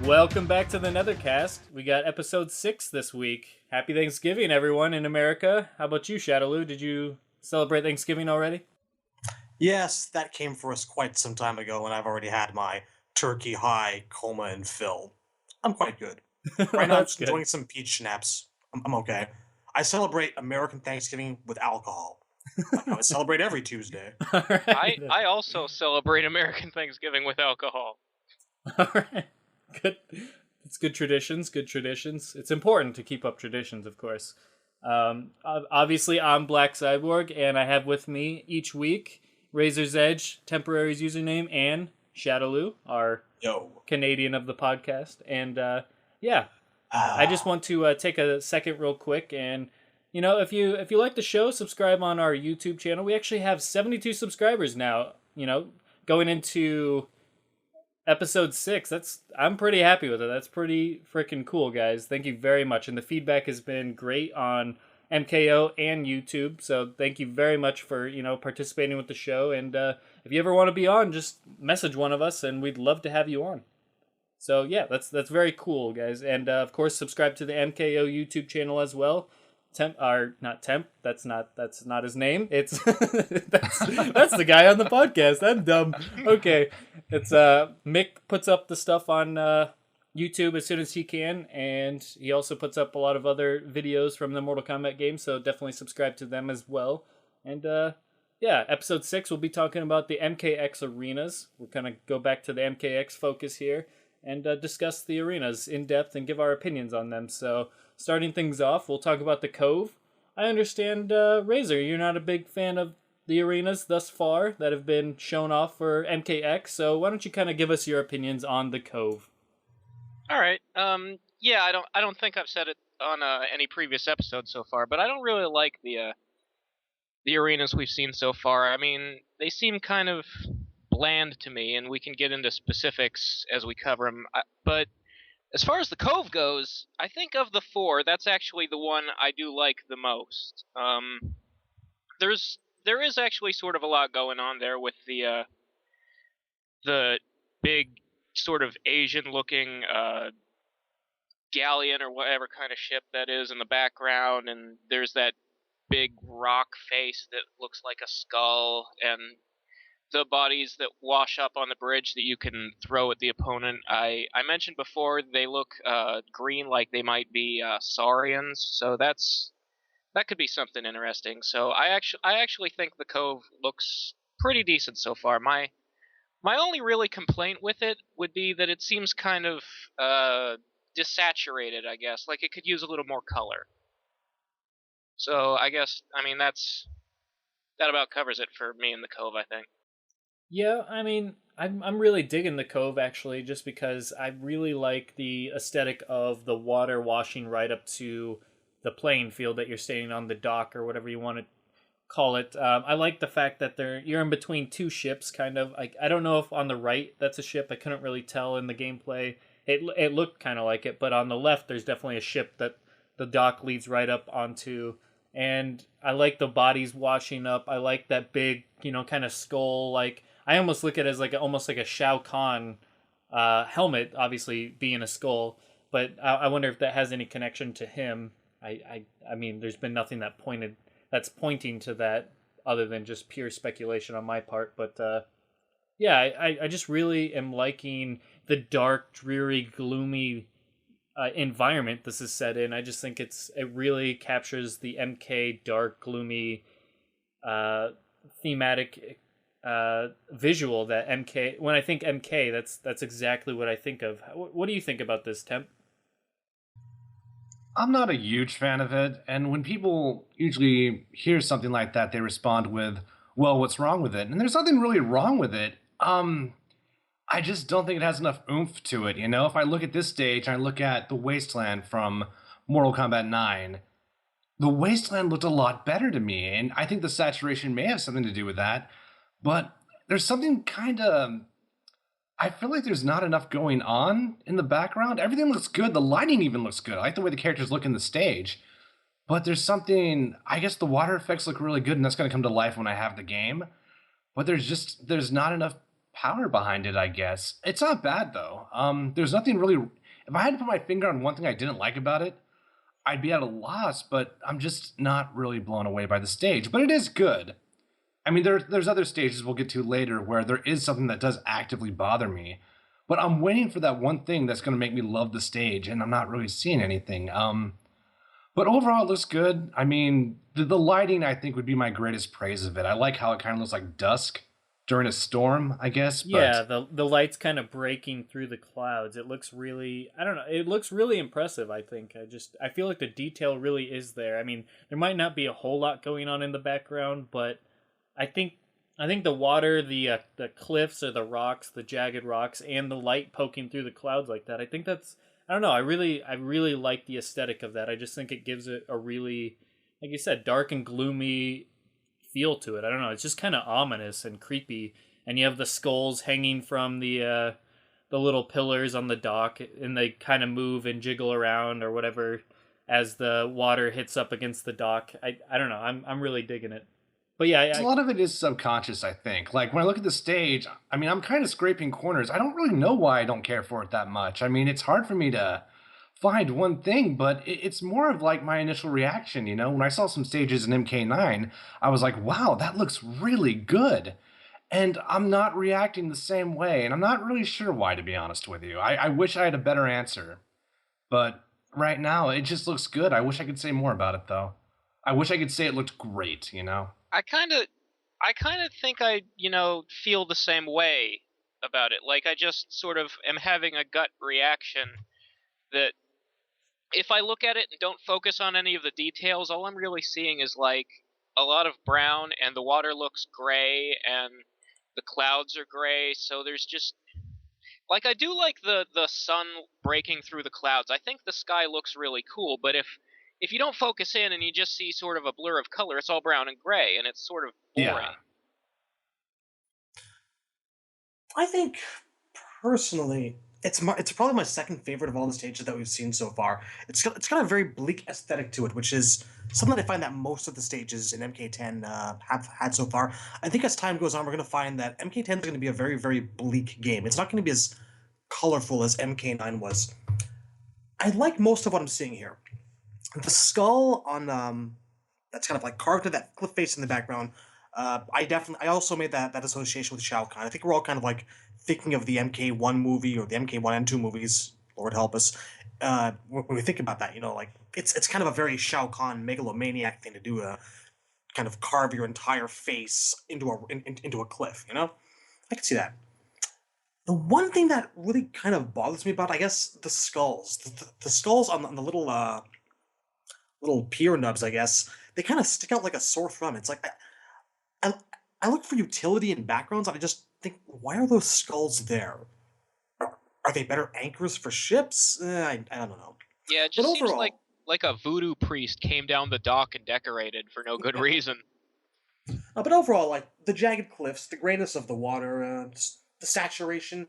Welcome back to the Netherkast. We got episode 6 this week. Happy Thanksgiving, everyone in America. How about you, Shadowloo? Did you celebrate Thanksgiving already? Yes, that came for us quite some time ago, and I've already had my turkey high, coma, and fill. I'm quite good. Right now, I'm That's just good. enjoying some peach schnapps. I'm okay. I celebrate American Thanksgiving with alcohol. Like I would celebrate every Tuesday. All right. I also celebrate American Thanksgiving with alcohol. All right. Good. It's good traditions. Good traditions. It's important to keep up traditions, of course. Obviously, I'm Black Cyborg, and I have with me each week Razor's Edge, Temporary's username, and Shadowloo, our Canadian of the podcast. And I just want to take a second real quick and, you know, if you like the show, subscribe on our YouTube channel. We actually have 72 subscribers now, you know, going into episode 6. I'm pretty happy with it. That's pretty freaking cool, guys. Thank you very much. And the feedback has been great on MKO and YouTube. So thank you very much for, you know, participating with the show. And if you ever want to be on, just message one of us and we'd love to have you on. So yeah, that's very cool, guys. And of course, subscribe to the MKO YouTube channel as well. That's not his name. It's that's the guy on the podcast. I'm dumb. Okay. It's Mick puts up the stuff on YouTube as soon as he can, and he also puts up a lot of other videos from the Mortal Kombat games, so definitely subscribe to them as well. And episode 6 we'll be talking about the MKX arenas. We're gonna go back to the MKX focus here and discuss the arenas in depth and give our opinions on them. So starting things off, we'll talk about the Cove. I understand, Razor, you're not a big fan of the arenas thus far that have been shown off for MKX, so why don't you kind of give us your opinions on the Cove? All right. Yeah, I don't think I've said it on any previous episode so far, but I don't really like the arenas we've seen so far. I mean, they seem kind of bland to me, and we can get into specifics as we cover them. But as far as the Cove goes, I think of the 4, that's actually the one I do like the most. There is actually sort of a lot going on there with the big sort of Asian-looking galleon or whatever kind of ship that is in the background, and there's that big rock face that looks like a skull, and the bodies that wash up on the bridge that you can throw at the opponent. I mentioned before they look green, like they might be saurians, so that could be something interesting. So I actually think the Cove looks pretty decent so far. My only really complaint with it would be that it seems kind of desaturated, I guess. Like it could use a little more color. So I mean that about covers it for me in the Cove, I think. Yeah, I mean, I'm really digging the Cove, actually, just because I really like the aesthetic of the water washing right up to the playing field that you're standing on, the dock, or whatever you want to call it. I like the fact that you're in between two ships, kind of. I don't know if on the right that's a ship. I couldn't really tell in the gameplay. It looked kind of like it, but on the left there's definitely a ship that the dock leads right up onto. And I like the bodies washing up. I like that big, you know, kind of skull. Like I almost look at it as almost like a Shao Kahn helmet, obviously being a skull. But I wonder if that has any connection to him. I mean, there's been nothing that's pointing to that other than just pure speculation on my part. But I just really am liking the dark, dreary, gloomy environment this is set in. I just think it really captures the MK dark, gloomy thematic visual that MK. When I think MK, that's exactly what I think of. What do you think about this, Temp? I'm not a huge fan of it, and when people usually hear something like that, they respond with, well, what's wrong with it? And there's nothing really wrong with it. I just don't think it has enough oomph to it, you know? If I look at this stage, and I look at the Wasteland from Mortal Kombat 9, the Wasteland looked a lot better to me, and I think the saturation may have something to do with that, but there's something kind of... I feel like there's not enough going on in the background. Everything looks good. The lighting even looks good. I like the way the characters look in the stage. But there's something... I guess the water effects look really good, and that's going to come to life when I have the game. But there's not enough power behind it, I guess. It's not bad, though. There's nothing really... if I had to put my finger on one thing I didn't like about it, I'd be at a loss, but I'm just not really blown away by the stage. But it is good. I mean, there's other stages we'll get to later where there is something that does actively bother me, but I'm waiting for that one thing that's going to make me love the stage, and I'm not really seeing anything. But overall, it looks good. I mean, the lighting, I think, would be my greatest praise of it. I like how it kind of looks like dusk during a storm, I guess. But Yeah, the light's kind of breaking through the clouds. It looks really, I don't know, it looks really impressive, I think. I feel like the detail really is there. I mean, there might not be a whole lot going on in the background, but I think the water, the cliffs or the rocks, the jagged rocks, and the light poking through the clouds like that, I think that's, I don't know, I really like the aesthetic of that. I just think it gives it a really, like you said, dark and gloomy feel to it. I don't know, it's just kind of ominous and creepy. And you have the skulls hanging from the little pillars on the dock, and they kind of move and jiggle around or whatever as the water hits up against the dock. I don't know, I'm really digging it. But yeah, a lot of it is subconscious, I think. Like, when I look at the stage, I mean, I'm kind of scraping corners. I don't really know why I don't care for it that much. I mean, it's hard for me to find one thing, but it's more of like my initial reaction, you know? When I saw some stages in MK9, I was like, wow, that looks really good. And I'm not reacting the same way, and I'm not really sure why, to be honest with you. I wish I had a better answer. But right now, it just looks good. I wish I could say more about it, though. I wish I could say it looked great, you know? I kind of think I, feel the same way about it. Like, I just sort of am having a gut reaction that if I look at it and don't focus on any of the details, all I'm really seeing is like a lot of brown, and the water looks gray, and the clouds are gray. So there's just, like, I do like the sun breaking through the clouds. I think the sky looks really cool, but if you don't focus in and you just see sort of a blur of color, it's all brown and gray, and it's sort of boring. Yeah. I think, personally, it's probably my second favorite of all the stages that we've seen so far. It's got a very bleak aesthetic to it, which is something that I find that most of the stages in MK10 have had so far. I think as time goes on, we're going to find that MK10 is going to be a very, very bleak game. It's not going to be as colorful as MK9 was. I like most of what I'm seeing here. The skull on that's kind of like carved to that cliff face in the background. I also made that association with Shao Kahn. I think we're all kind of like thinking of the MK1 movie or the MK1 and 2 movies. Lord help us. When we think about that, like it's kind of a very Shao Kahn megalomaniac thing to do. Kind of carve your entire face into a cliff. I can see that. The one thing that really kind of bothers me about, I guess, the skulls. The skulls on the little pier nubs, I guess, they kind of stick out like a sore thumb. It's like, I look for utility in backgrounds, and I just think, why are those skulls there? Are they better anchors for ships? I don't know. Yeah, it just seems like a voodoo priest came down the dock and decorated for no good reason. But overall, like, the jagged cliffs, the grayness of the water, the saturation,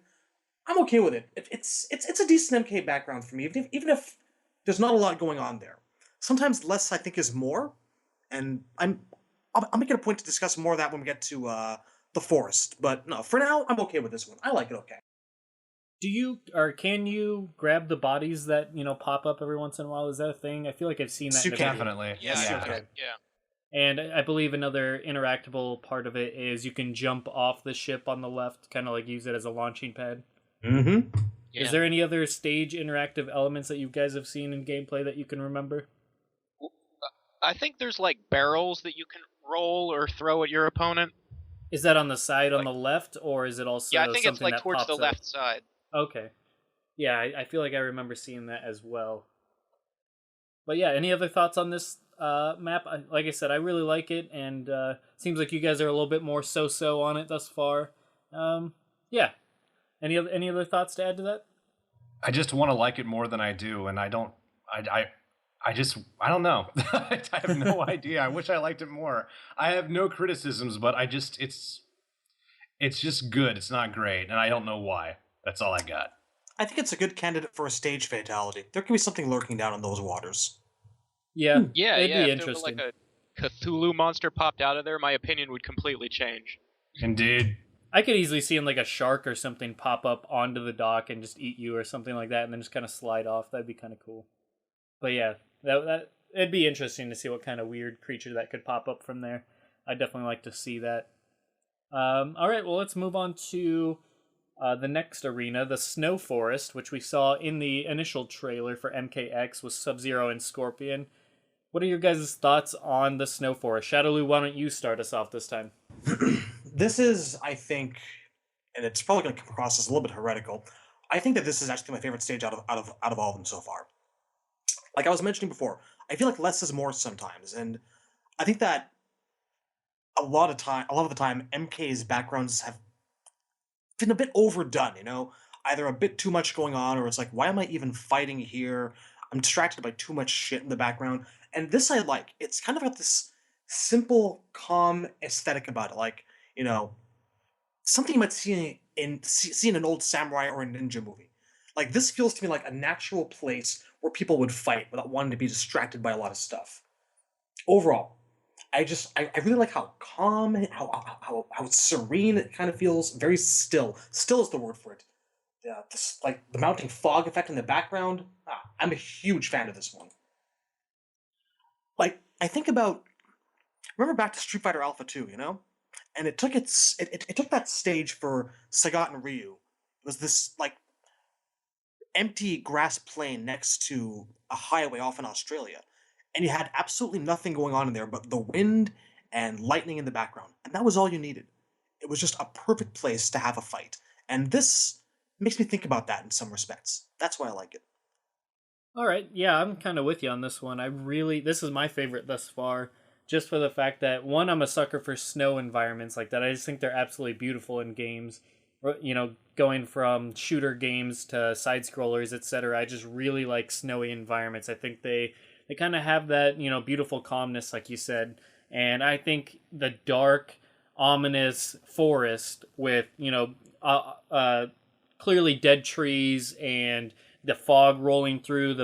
I'm okay with it. It's a decent MK background for me, even if there's not a lot going on there. Sometimes less, I think, is more, and I'll make it a point to discuss more of that when we get to the forest. But no, for now, I'm okay with this one. I like it okay. Do you, or can you grab the bodies that, pop up every once in a while? Is that a thing? I feel like I've seen that. You can. Definitely. Yeah. And I believe another interactable part of it is you can jump off the ship on the left, kind of like use it as a launching pad. Mm-hmm. Yeah. Is there any other stage interactive elements that you guys have seen in gameplay that you can remember? I think there's like barrels that you can roll or throw at your opponent. Is that on the side on the left, or is it also? Yeah, I think it's like that towards the pops left up? side. Okay. Yeah, I feel like I remember seeing that as well. But yeah, any other thoughts on this map? Like I said, I really like it, and seems like you guys are a little bit more so-so on it thus far. Yeah. Any other thoughts to add to that? I just want to like it more than I do, and I don't know. I have no idea. I wish I liked it more. I have no criticisms, but it's just good. It's not great, and I don't know why. That's all I got. I think it's a good candidate for a stage fatality. There could be something lurking down in those waters. Yeah, Yeah, it'd be if interesting. there was like a Cthulhu monster popped out of there, my opinion would completely change. Indeed. I could easily see like a shark or something pop up onto the dock and just eat you or something like that, and then just kind of slide off. That'd be kind of cool. But yeah, that it'd be interesting to see what kind of weird creature that could pop up from there. I'd definitely like to see that. All right, well, let's move on to the next arena, the Snow Forest, which we saw in the initial trailer for MKX with Sub-Zero and Scorpion. What are your guys' thoughts on the Snow Forest? Shadowloo, why don't you start us off this time? This is, I think, and it's probably going to come across as a little bit heretical. I think that this is actually my favorite stage out of all of them so far. Like I was mentioning before, I feel like less is more sometimes, and I think that a lot of the time, MK's backgrounds have been a bit overdone. Either a bit too much going on, or it's like, why am I even fighting here? I'm distracted by too much shit in the background. And this I like. It's kind of got this simple, calm aesthetic about it. Like, something you might see in an old samurai or a ninja movie. Like, this feels to me like a natural place where people would fight without wanting to be distracted by a lot of stuff. Overall, I really like how calm, how serene it kind of feels. Very still. Still is the word for it. Yeah, like the mounting fog effect in the background. I'm a huge fan of this one. Like, I think about, remember back to Street Fighter Alpha 2, and it took it took that stage for Sagat and Ryu. It was this like empty grass plain next to a highway off in Australia, and you had absolutely nothing going on in there but the wind and lightning in the background, and that was all you needed. It was just a perfect place to have a fight, and this makes me think about that in some respects. That's why I like it. All right, yeah, I'm kind of with you on this one. This is my favorite thus far, just for the fact that, one, I'm a sucker for snow environments like that. I just think they're absolutely beautiful in games. Going from shooter games to side-scrollers, etc. I just really like snowy environments. I think they kind of have that, beautiful calmness, like you said. And I think the dark, ominous forest with, clearly dead trees and the fog rolling through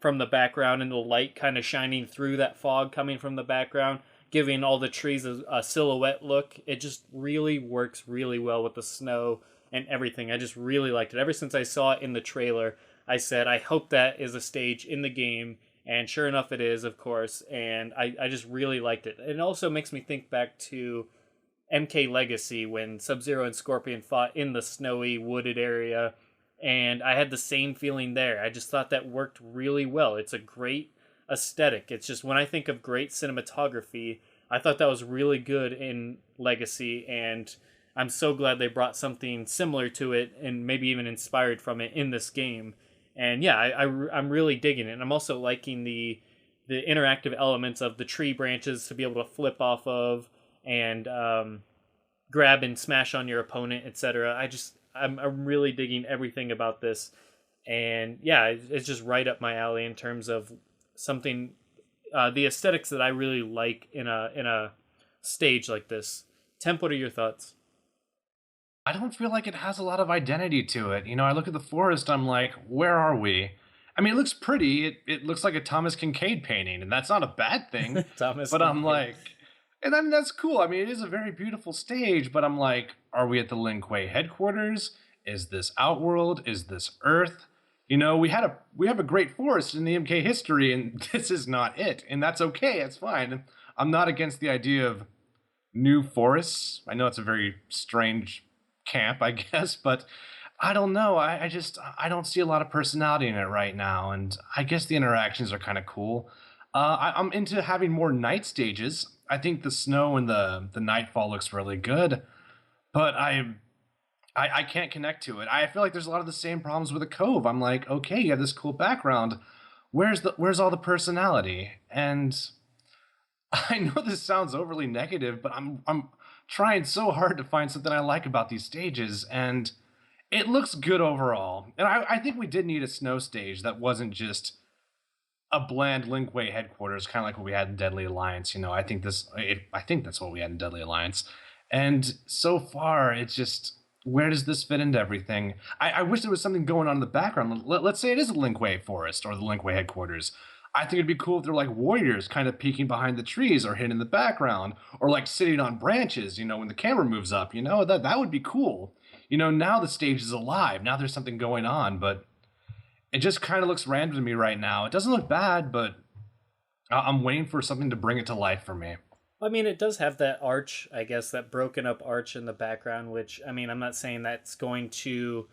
from the background, and the light kind of shining through that fog coming from the background, giving all the trees a silhouette look. It just really works really well with the snow and everything. I just really liked it. Ever since I saw it in the trailer, I said, I hope that is a stage in the game. And sure enough, it is, of course. And I just really liked it. It also makes me think back to MK Legacy when Sub-Zero and Scorpion fought in the snowy, wooded area. And I had the same feeling there. I just thought that worked really well. It's a great aesthetic. It's just, when I think of great cinematography, I thought that was really good in Legacy, and I'm so glad they brought something similar to it and maybe even inspired from it in this game. And yeah, I'm really digging it. And I'm also liking the interactive elements of the tree branches to be able to flip off of and grab and smash on your opponent, etc. I'm really digging everything about this, and yeah, it's just right up my alley in terms of something, the aesthetics that I really like in a stage like this. Temp, what are your thoughts? I don't feel like it has a lot of identity to it. I look at the forest, I'm like, where are we? I mean, it looks pretty. It looks like a Thomas Kincaid painting, and that's not a bad thing. Thomas But I'm Kincaid. like, and then that's cool. I mean, it is a very beautiful stage, but I'm like, are we at the Lin Kuei headquarters? Is this Outworld? Is this Earth? We have a great forest in the MK history, and this is not it. And that's okay. It's fine. I'm not against the idea of new forests. I know it's a very strange camp, I guess, but I don't know. I don't see a lot of personality in it right now, and I guess the interactions are kind of cool. I'm into having more night stages. I think the snow and the nightfall looks really good, but I can't connect to it. I feel like there's a lot of the same problems with a Cove. I'm like, okay, you have this cool background. Where's all the personality? And I know this sounds overly negative, but I'm trying so hard to find something I like about these stages, and it looks good overall. And I think we did need a snow stage that wasn't just a bland Lin Kuei headquarters, kind of like what we had in Deadly Alliance. I think that's what we had in Deadly Alliance. And so far, it's just, where does this fit into everything? I wish there was something going on in the background. Let's say it is a Lin Kuei forest or the Lin Kuei headquarters. I think it'd be cool if they're like warriors kind of peeking behind the trees or hidden in the background or like sitting on branches, when the camera moves up, that would be cool. Now the stage is alive. Now there's something going on, but it just kind of looks random to me right now. It doesn't look bad, but I'm waiting for something to bring it to life for me. I mean, it does have that arch, I guess, that broken up arch in the background, which, I mean, I'm not saying that's going to,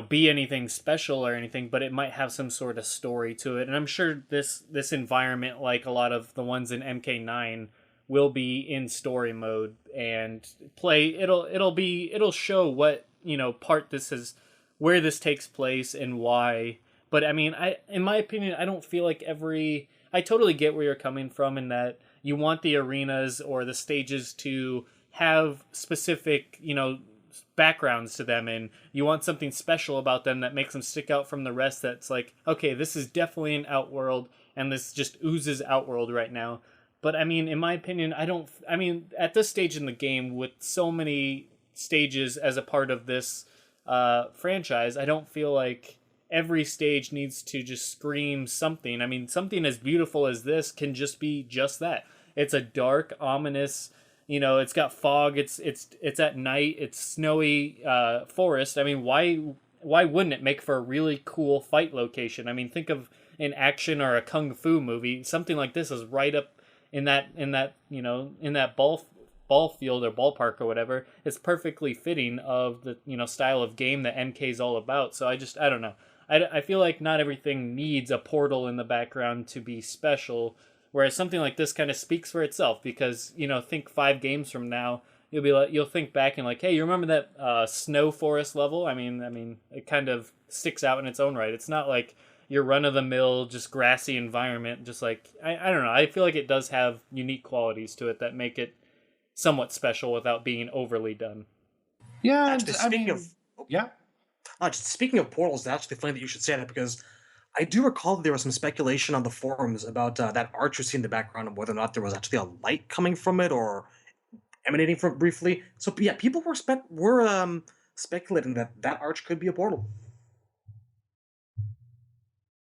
be anything special or anything, but it might have some sort of story to it. And I'm sure this environment, like a lot of the ones in MK9, will be in story mode and play. It'll show what, part this is, where this takes place and why. But I mean, in my opinion, I don't feel like I totally get where you're coming from in that you want the arenas or the stages to have specific, backgrounds to them, and you want something special about them that makes them stick out from the rest. That's like, okay, this is definitely an Outworld, and this just oozes Outworld right now. But I mean, in my opinion, at this stage in the game, with so many stages as a part of this franchise, I don't feel like every stage needs to just scream something. I mean, something as beautiful as this can just be just that. It's a dark, ominous, it's got fog, it's at night, it's snowy forest. I mean, why wouldn't it make for a really cool fight location? I mean, think of an action or a kung fu movie. Something like this is right up in that ball field or ballpark or whatever. It's perfectly fitting of the style of game that NK is all about. So I don't know. I feel like not everything needs a portal in the background to be special, whereas something like this kind of speaks for itself, because think 5 games from now you'll think back and like, hey, you remember that snow forest level? I mean it kind of sticks out in its own right. It's not like your run of the mill just grassy environment. Just like I don't know. I feel like it does have unique qualities to it that make it somewhat special without being overly done. Yeah, Actually, yeah. Just speaking of portals, it's actually funny that you should say that, because I do recall that there was some speculation on the forums about that arch you see in the background and whether or not there was actually a light coming from it or emanating from it briefly. So yeah, people were speculating that arch could be a portal.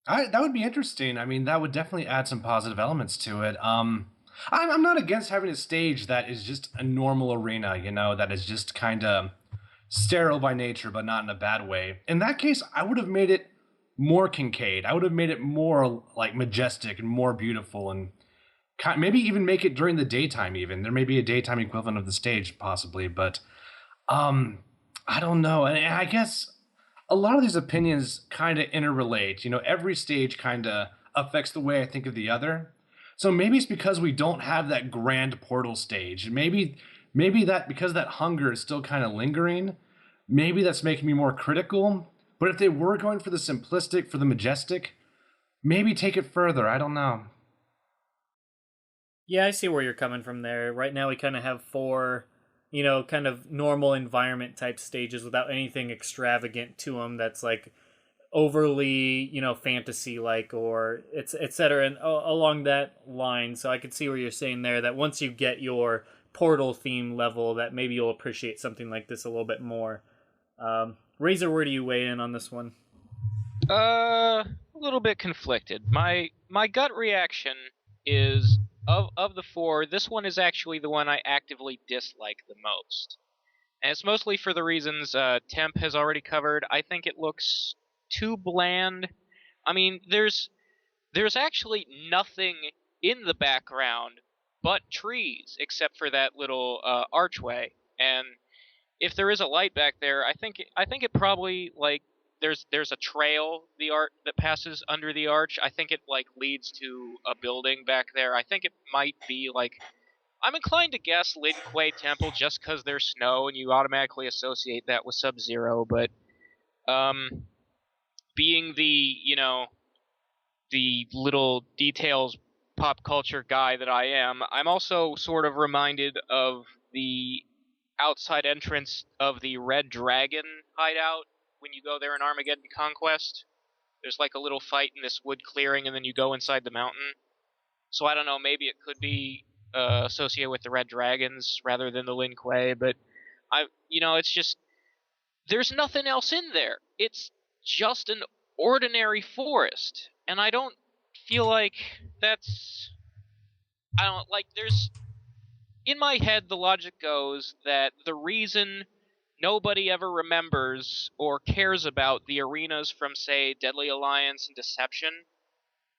That would be interesting. I mean, that would definitely add some positive elements to it. I'm not against having a stage that is just a normal arena, that is just kind of sterile by nature, but not in a bad way. In that case, I would have made it more concave. I would have made it more like majestic and more beautiful, and maybe even make it during the daytime. Even there may be a daytime equivalent of the stage, possibly, but I don't know. And I guess a lot of these opinions kind of interrelate. Every stage kind of affects the way I think of the other. So maybe it's because we don't have that grand portal stage. Maybe that because that hunger is still kind of lingering, maybe that's making me more critical. But if they were going for the simplistic, for the majestic, maybe take it further. I don't know. Yeah, I see where you're coming from there. Right now we kind of have 4, kind of normal environment type stages without anything extravagant to them that's like overly, fantasy like, or et cetera, and along that line. So I could see where you're saying there that once you get your portal theme level, that maybe you'll appreciate something like this a little bit more. Razor, where do you weigh in on this one? A little bit conflicted. My gut reaction is of the 4, this one is actually the one I actively dislike the most. And it's mostly for the reasons Temp has already covered. I think it looks too bland. I mean, there's actually nothing in the background but trees, except for that little archway. And if there is a light back there, I think it probably like there's a trail that passes under the arch. I think it like leads to a building back there. I think it might be like, I'm inclined to guess Lin Kuei Temple just because there's snow and you automatically associate that with Sub-Zero, but being the the little details pop culture guy that I am, I'm also sort of reminded of the outside entrance of the Red Dragon hideout when you go there in Armageddon Conquest. There's like a little fight in this wood clearing and then you go inside the mountain. So I don't know, maybe it could be associated with the Red Dragons rather than the Lin Kuei, but it's just, there's nothing else in there. It's just an ordinary forest, and I don't feel like that's, I don't like, there's, in my head the logic goes that the reason nobody ever remembers or cares about the arenas from, say, Deadly Alliance and Deception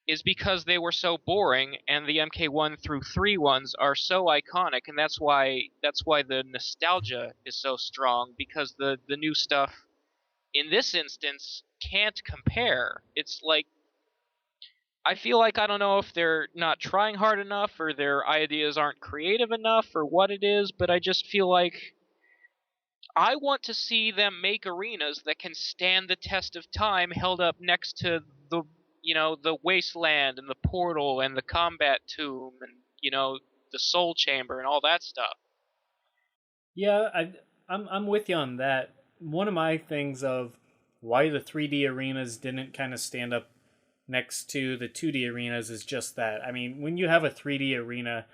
is because they were so boring, and the MK1 through 3 ones are so iconic, and that's why the nostalgia is so strong, because the new stuff in this instance can't compare. It's like, I feel like, I don't know if they're not trying hard enough or their ideas aren't creative enough or what it is, but I just feel like I want to see them make arenas that can stand the test of time, held up next to the, the wasteland and the portal and the combat tomb and, the soul chamber and all that stuff. Yeah, I'm with you on that. One of my things of why the 3D arenas didn't kind of stand up next to the 2D arenas is just that. I mean, when you have a 3D arena,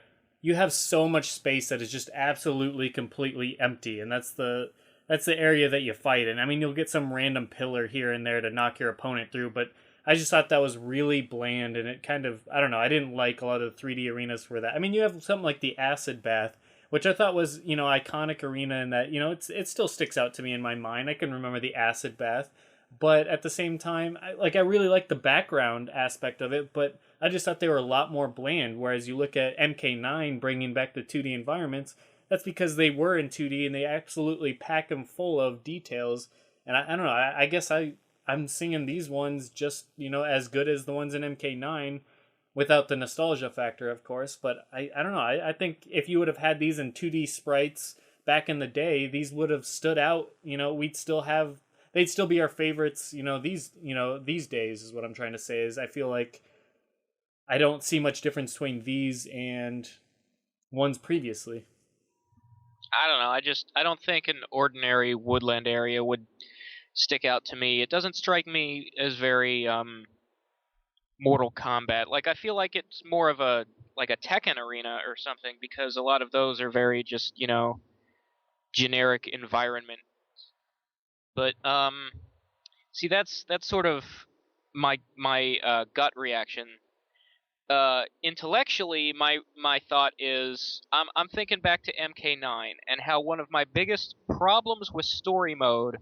you have so much space that is just absolutely completely empty, and that's the area that you fight in. I mean, you'll get some random pillar here and there to knock your opponent through, but I just thought that was really bland, and it kind of, I don't know, I didn't like a lot of the 3D arenas for that. I mean, you have something like the Acid Bath, which I thought was, iconic arena in that, it still sticks out to me in my mind. I can remember the Acid Bath, but at the same time, I really like the background aspect of it, but I just thought they were a lot more bland. Whereas you look at MK9 bringing back the 2D environments, that's because they were in 2D and they absolutely pack them full of details. And I don't know, I guess I'm seeing these ones just, as good as the ones in MK9 without the nostalgia factor, of course. But I don't know, I think if you would have had these in 2D sprites back in the day, these would have stood out. They'd still be our favorites, these days is what I'm trying to say. Is I feel like I don't see much difference between these and ones previously. I don't know. I don't think an ordinary woodland area would stick out to me. It doesn't strike me as very Mortal Kombat. Like, I feel like it's more of a Tekken arena or something, because a lot of those are very just, generic environment. But see, that's sort of my gut reaction. Intellectually, my thought is, I'm thinking back to MK9 and how one of my biggest problems with story mode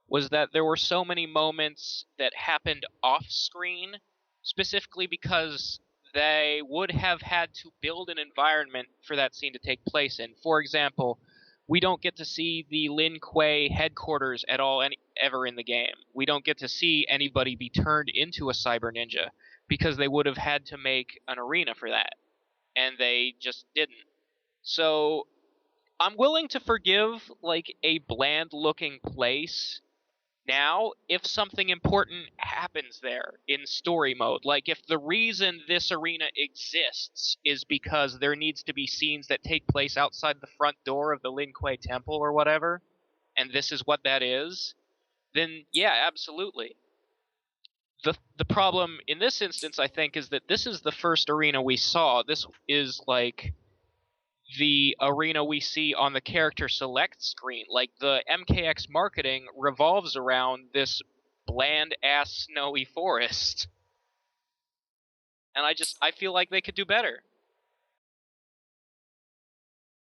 was that there were so many moments that happened off screen, specifically because they would have had to build an environment for that scene to take place in. For example, we don't get to see the Lin Kuei headquarters at all ever in the game. We don't get to see anybody be turned into a cyber ninja, because they would have had to make an arena for that, and they just didn't. So I'm willing to forgive like a bland looking place now if something important happens there in story mode. Like, if the reason this arena exists is because there needs to be scenes that take place outside the front door of the Lin Kuei temple or whatever, and this is what that is, then yeah, absolutely. The problem in this instance, I think, is that this is the first arena we saw. This is like the arena we see on the character select screen. Like, the MKX marketing revolves around this bland ass snowy forest. And I feel like they could do better.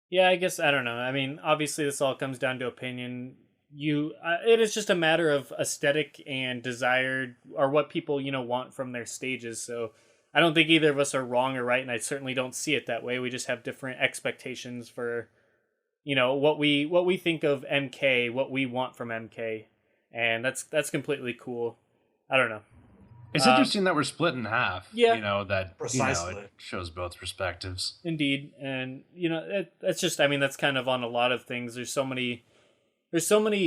Yeah, I guess, I don't know. I mean, obviously this all comes down to opinion. It is just a matter of aesthetic and desired, or what people, want from their stages. So I don't think either of us are wrong or right, and I certainly don't see it that way. We just have different expectations for, what we think of MK, what we want from MK, and that's completely cool. I don't know. It's interesting that we're split in half. Yeah. Precisely. It shows both perspectives. Indeed, and that's just, I mean, that's kind of on a lot of things. There's so many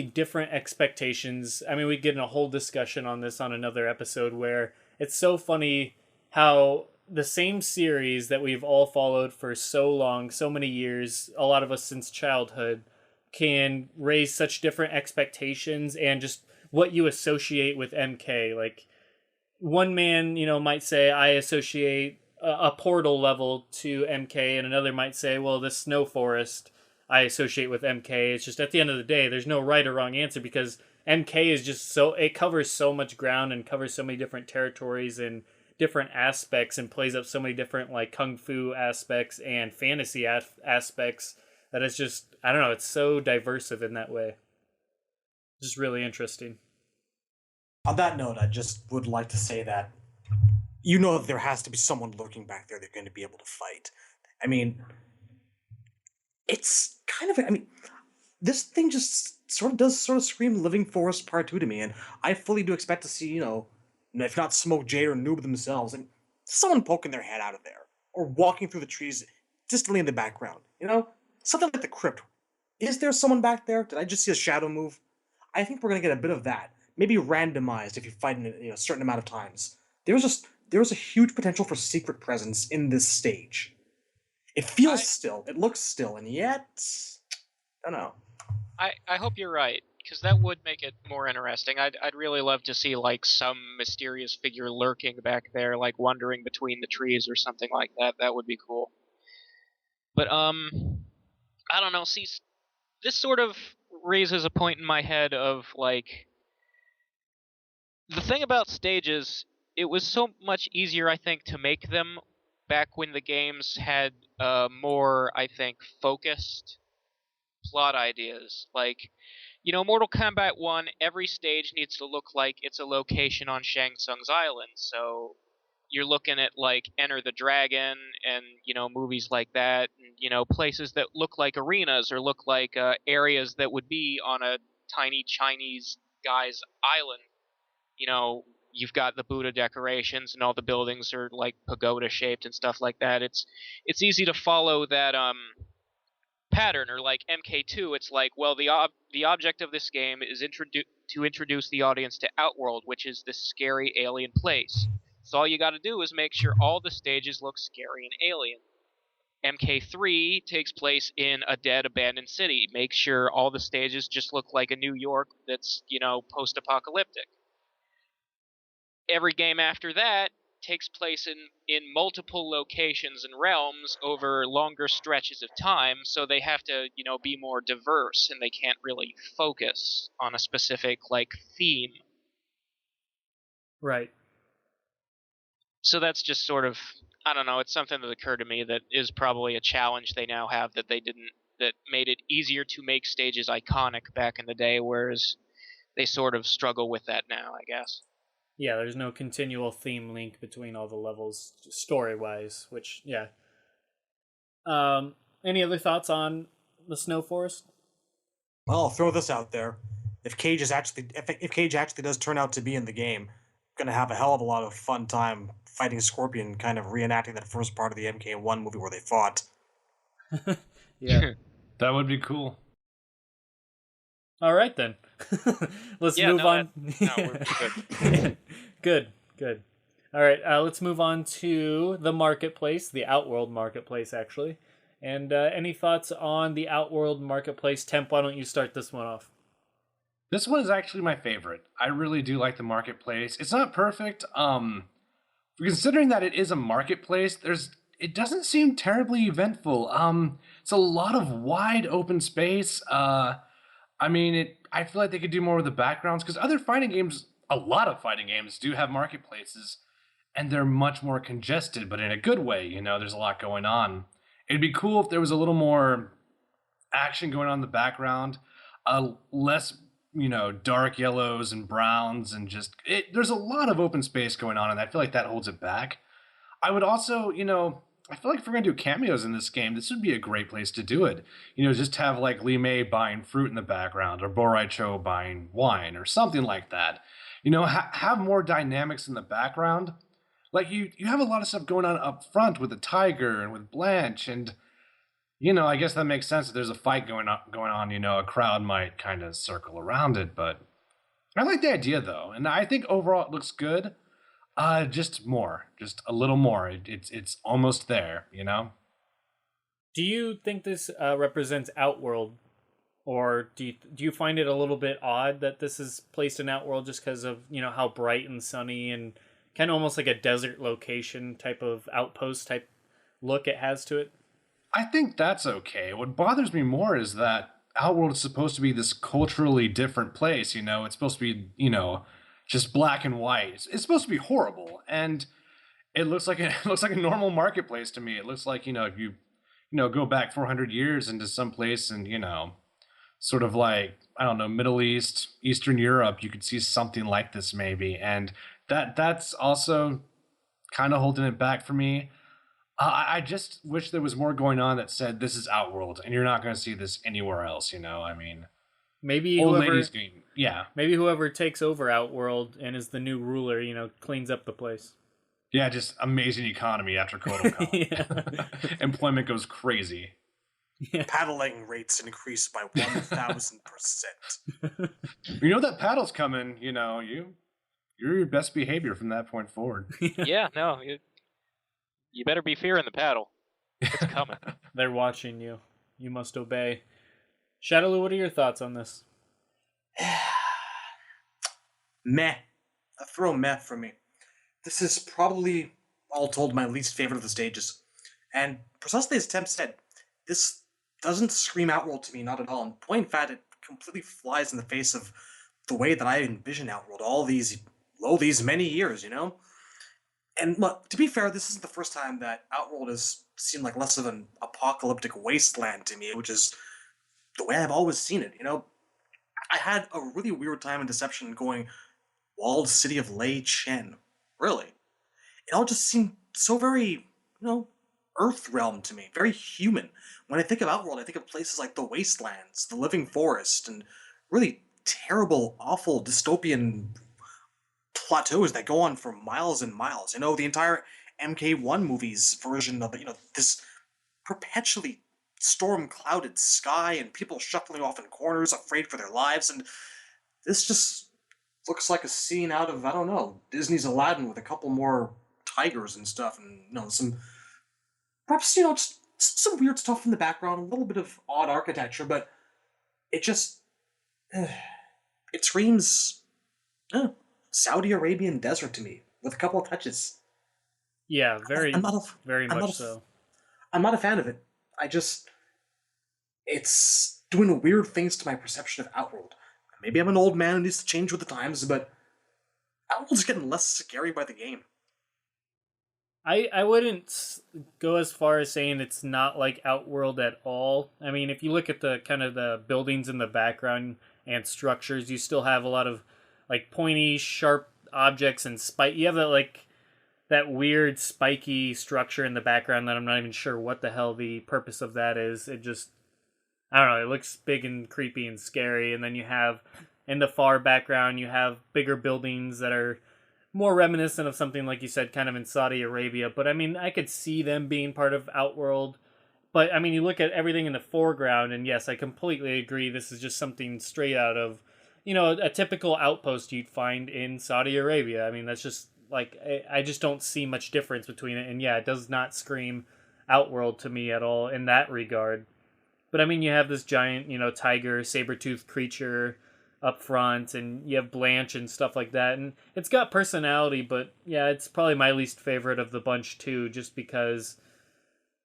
different expectations. I mean, we get in a whole discussion on this on another episode, where it's so funny how the same series that we've all followed for so long, so many years, a lot of us since childhood, can raise such different expectations and just what you associate with MK. Like, one man, might say, I associate a portal level to MK, and another might say, well, this snow forest I associate with MK. It's just, at the end of the day, there's no right or wrong answer, because MK is just it covers so much ground and covers so many different territories and different aspects and plays up so many different like kung fu aspects and fantasy aspects that it's just, I don't know, it's so diversive in that way. Just really interesting. On that note, I just would like to say that you know there has to be someone lurking back there that's going to be able to fight. I mean, it's kind of, I mean, this thing just sort of scream Living Forest Part 2 to me, and I fully do expect to see, you know, if not Smoke Jade or Noob themselves, and someone poking their head out of there, or walking through the trees distantly in the background, you know? Something like the crypt. Is there someone back there? Did I just see a shadow move? I think we're going to get a bit of that. Maybe randomized if you fight in a certain amount of times. There's a huge potential for secret presence in this stage. It feels still, it looks still, and yet, I don't know. I hope you're right, because that would make it more interesting. I'd really love to see like some mysterious figure lurking back there, like wandering between the trees or something like that. That would be cool. But I don't know. See, this sort of raises a point in my head of like the thing about stages. It was so much easier, I think, to make them back when the games had more, I think, focused plot ideas. Like, you know, Mortal Kombat 1, every stage needs to look like it's a location on Shang Tsung's island. So you're looking at, like, Enter the Dragon and, you know, movies like that. And, you know, places that look like arenas or look like areas that would be on a tiny Chinese guy's island. You know, you've got the Buddha decorations and all the buildings are, like, pagoda shaped and stuff like that. It's easy to follow that pattern, or like MK2, it's like, well, the object of this game is to introduce the audience to Outworld, which is this scary alien place. So all you got to do is make sure all the stages look scary and alien. MK3 takes place in a dead, abandoned city. Make sure all the stages just look like a New York that's, you know, post-apocalyptic. Every game after that takes place in multiple locations and realms over longer stretches of time, so they have to, you know, be more diverse, and they can't really focus on a specific, like, theme. Right. So that's just sort of, I don't know, it's something that occurred to me that is probably a challenge they now have that that made it easier to make stages iconic back in the day, whereas they sort of struggle with that now, I guess. Yeah, there's no continual theme link between all the levels story-wise, which, yeah. Any other thoughts on the Snow Forest? Well, I'll throw this out there. If Cage actually does turn out to be in the game, I'm gonna have a hell of a lot of fun time fighting Scorpion, kind of reenacting that first part of the MK1 movie where they fought. Yeah. That would be cool. All right, then. Let's move on. We're good. Good. All right, let's move on to the marketplace, the Outworld marketplace, actually. And any thoughts on the Outworld marketplace? Temp, why don't you start this one off? This one is actually my favorite. I really do like the marketplace. It's not perfect. Considering that it is a marketplace, it doesn't seem terribly eventful. It's a lot of wide open space. I feel like they could do more with the backgrounds, because a lot of fighting games do have marketplaces, and they're much more congested, but in a good way. You know, there's a lot going on. It'd be cool if there was a little more action going on in the background, less, you know, dark yellows and browns, and there's a lot of open space going on, and I feel like that holds it back. I would also, you know, I feel like if we're going to do cameos in this game, this would be a great place to do it. You know, just have like Li Mei buying fruit in the background, or Borai Cho buying wine, or something like that. You know, have more dynamics in the background. Like you have a lot of stuff going on up front with the tiger and with Blanche, and you know, I guess that makes sense. If there's a fight going on, you know, a crowd might kind of circle around it. But I like the idea though, and I think overall it looks good. Just a little more. It's almost there, you know. Do you think this represents Outworld, or do you find it a little bit odd that this is placed in Outworld just because of, you know, how bright and sunny and kind of almost like a desert location type of outpost type look it has to it? I think that's okay. What bothers me more is that Outworld is supposed to be this culturally different place. You know, it's supposed to be, you know, just black and white. It's supposed to be horrible, and it looks like it looks like a normal marketplace to me. It looks like, if you go back 400 years into some place and, sort of like, I don't know, Middle East, Eastern Europe, you could see something like this maybe. And that's also kind of holding it back for me. I just wish there was more going on that said this is Outworld and you're not going to see this anywhere else, I mean, Maybe old whoever ladies game. Yeah. maybe whoever takes over Outworld and is the new ruler, cleans up the place. Yeah, just amazing economy after Kotal Yeah. Employment goes crazy. Yeah. Paddling rates increase by 1,000%. You know that paddle's coming, you're your best behavior from that point forward. Yeah, no, you better be fearing the paddle. It's coming. They're watching you. You must obey. Shadowloo, what are your thoughts on this? Meh. A throw meh for me. This is probably, all told, my least favorite of the stages. And precisely as Temp said, this doesn't scream Outworld to me, not at all. In point of fact, it completely flies in the face of the way that I envision Outworld all these many years, And look, to be fair, this isn't the first time that Outworld has seemed like less of an apocalyptic wasteland to me, which is the way I've always seen it, I had a really weird time in Deception going, Walled City of Lei Chen. Really? It all just seemed so very, Earth realm to me, very human. When I think of Outworld, I think of places like the Wastelands, the Living Forest, and really terrible, awful, dystopian plateaus that go on for miles and miles. The entire MK1 movies version of, this perpetually storm-clouded sky and people shuffling off in corners, afraid for their lives, and this just looks like a scene out of, I don't know, Disney's Aladdin with a couple more tigers and stuff, and some perhaps just some weird stuff in the background, a little bit of odd architecture, but it just it screams Saudi Arabian desert to me with a couple of touches. Yeah, very I'm not a fan of it. It's doing weird things to my perception of Outworld. Maybe I'm an old man who needs to change with the times, but Outworld's getting less scary by the game. I wouldn't go as far as saying it's not like Outworld at all. I mean, if you look at the kind of the buildings in the background and structures, you still have a lot of like pointy, sharp objects and spike. You have that weird spiky structure in the background that I'm not even sure what the hell the purpose of that is. It just, I don't know, it looks big and creepy and scary. And then you have, in the far background, you have bigger buildings that are more reminiscent of something, like you said, kind of in Saudi Arabia. But I mean, I could see them being part of Outworld. But I mean, you look at everything in the foreground, and yes, I completely agree. This is just something straight out of, a typical outpost you'd find in Saudi Arabia. I mean, that's just like, I just don't see much difference between it. And yeah, it does not scream Outworld to me at all in that regard. But I mean, you have this giant, tiger, saber-toothed creature up front, and you have Blanche and stuff like that. And it's got personality, but yeah, it's probably my least favorite of the bunch too, just because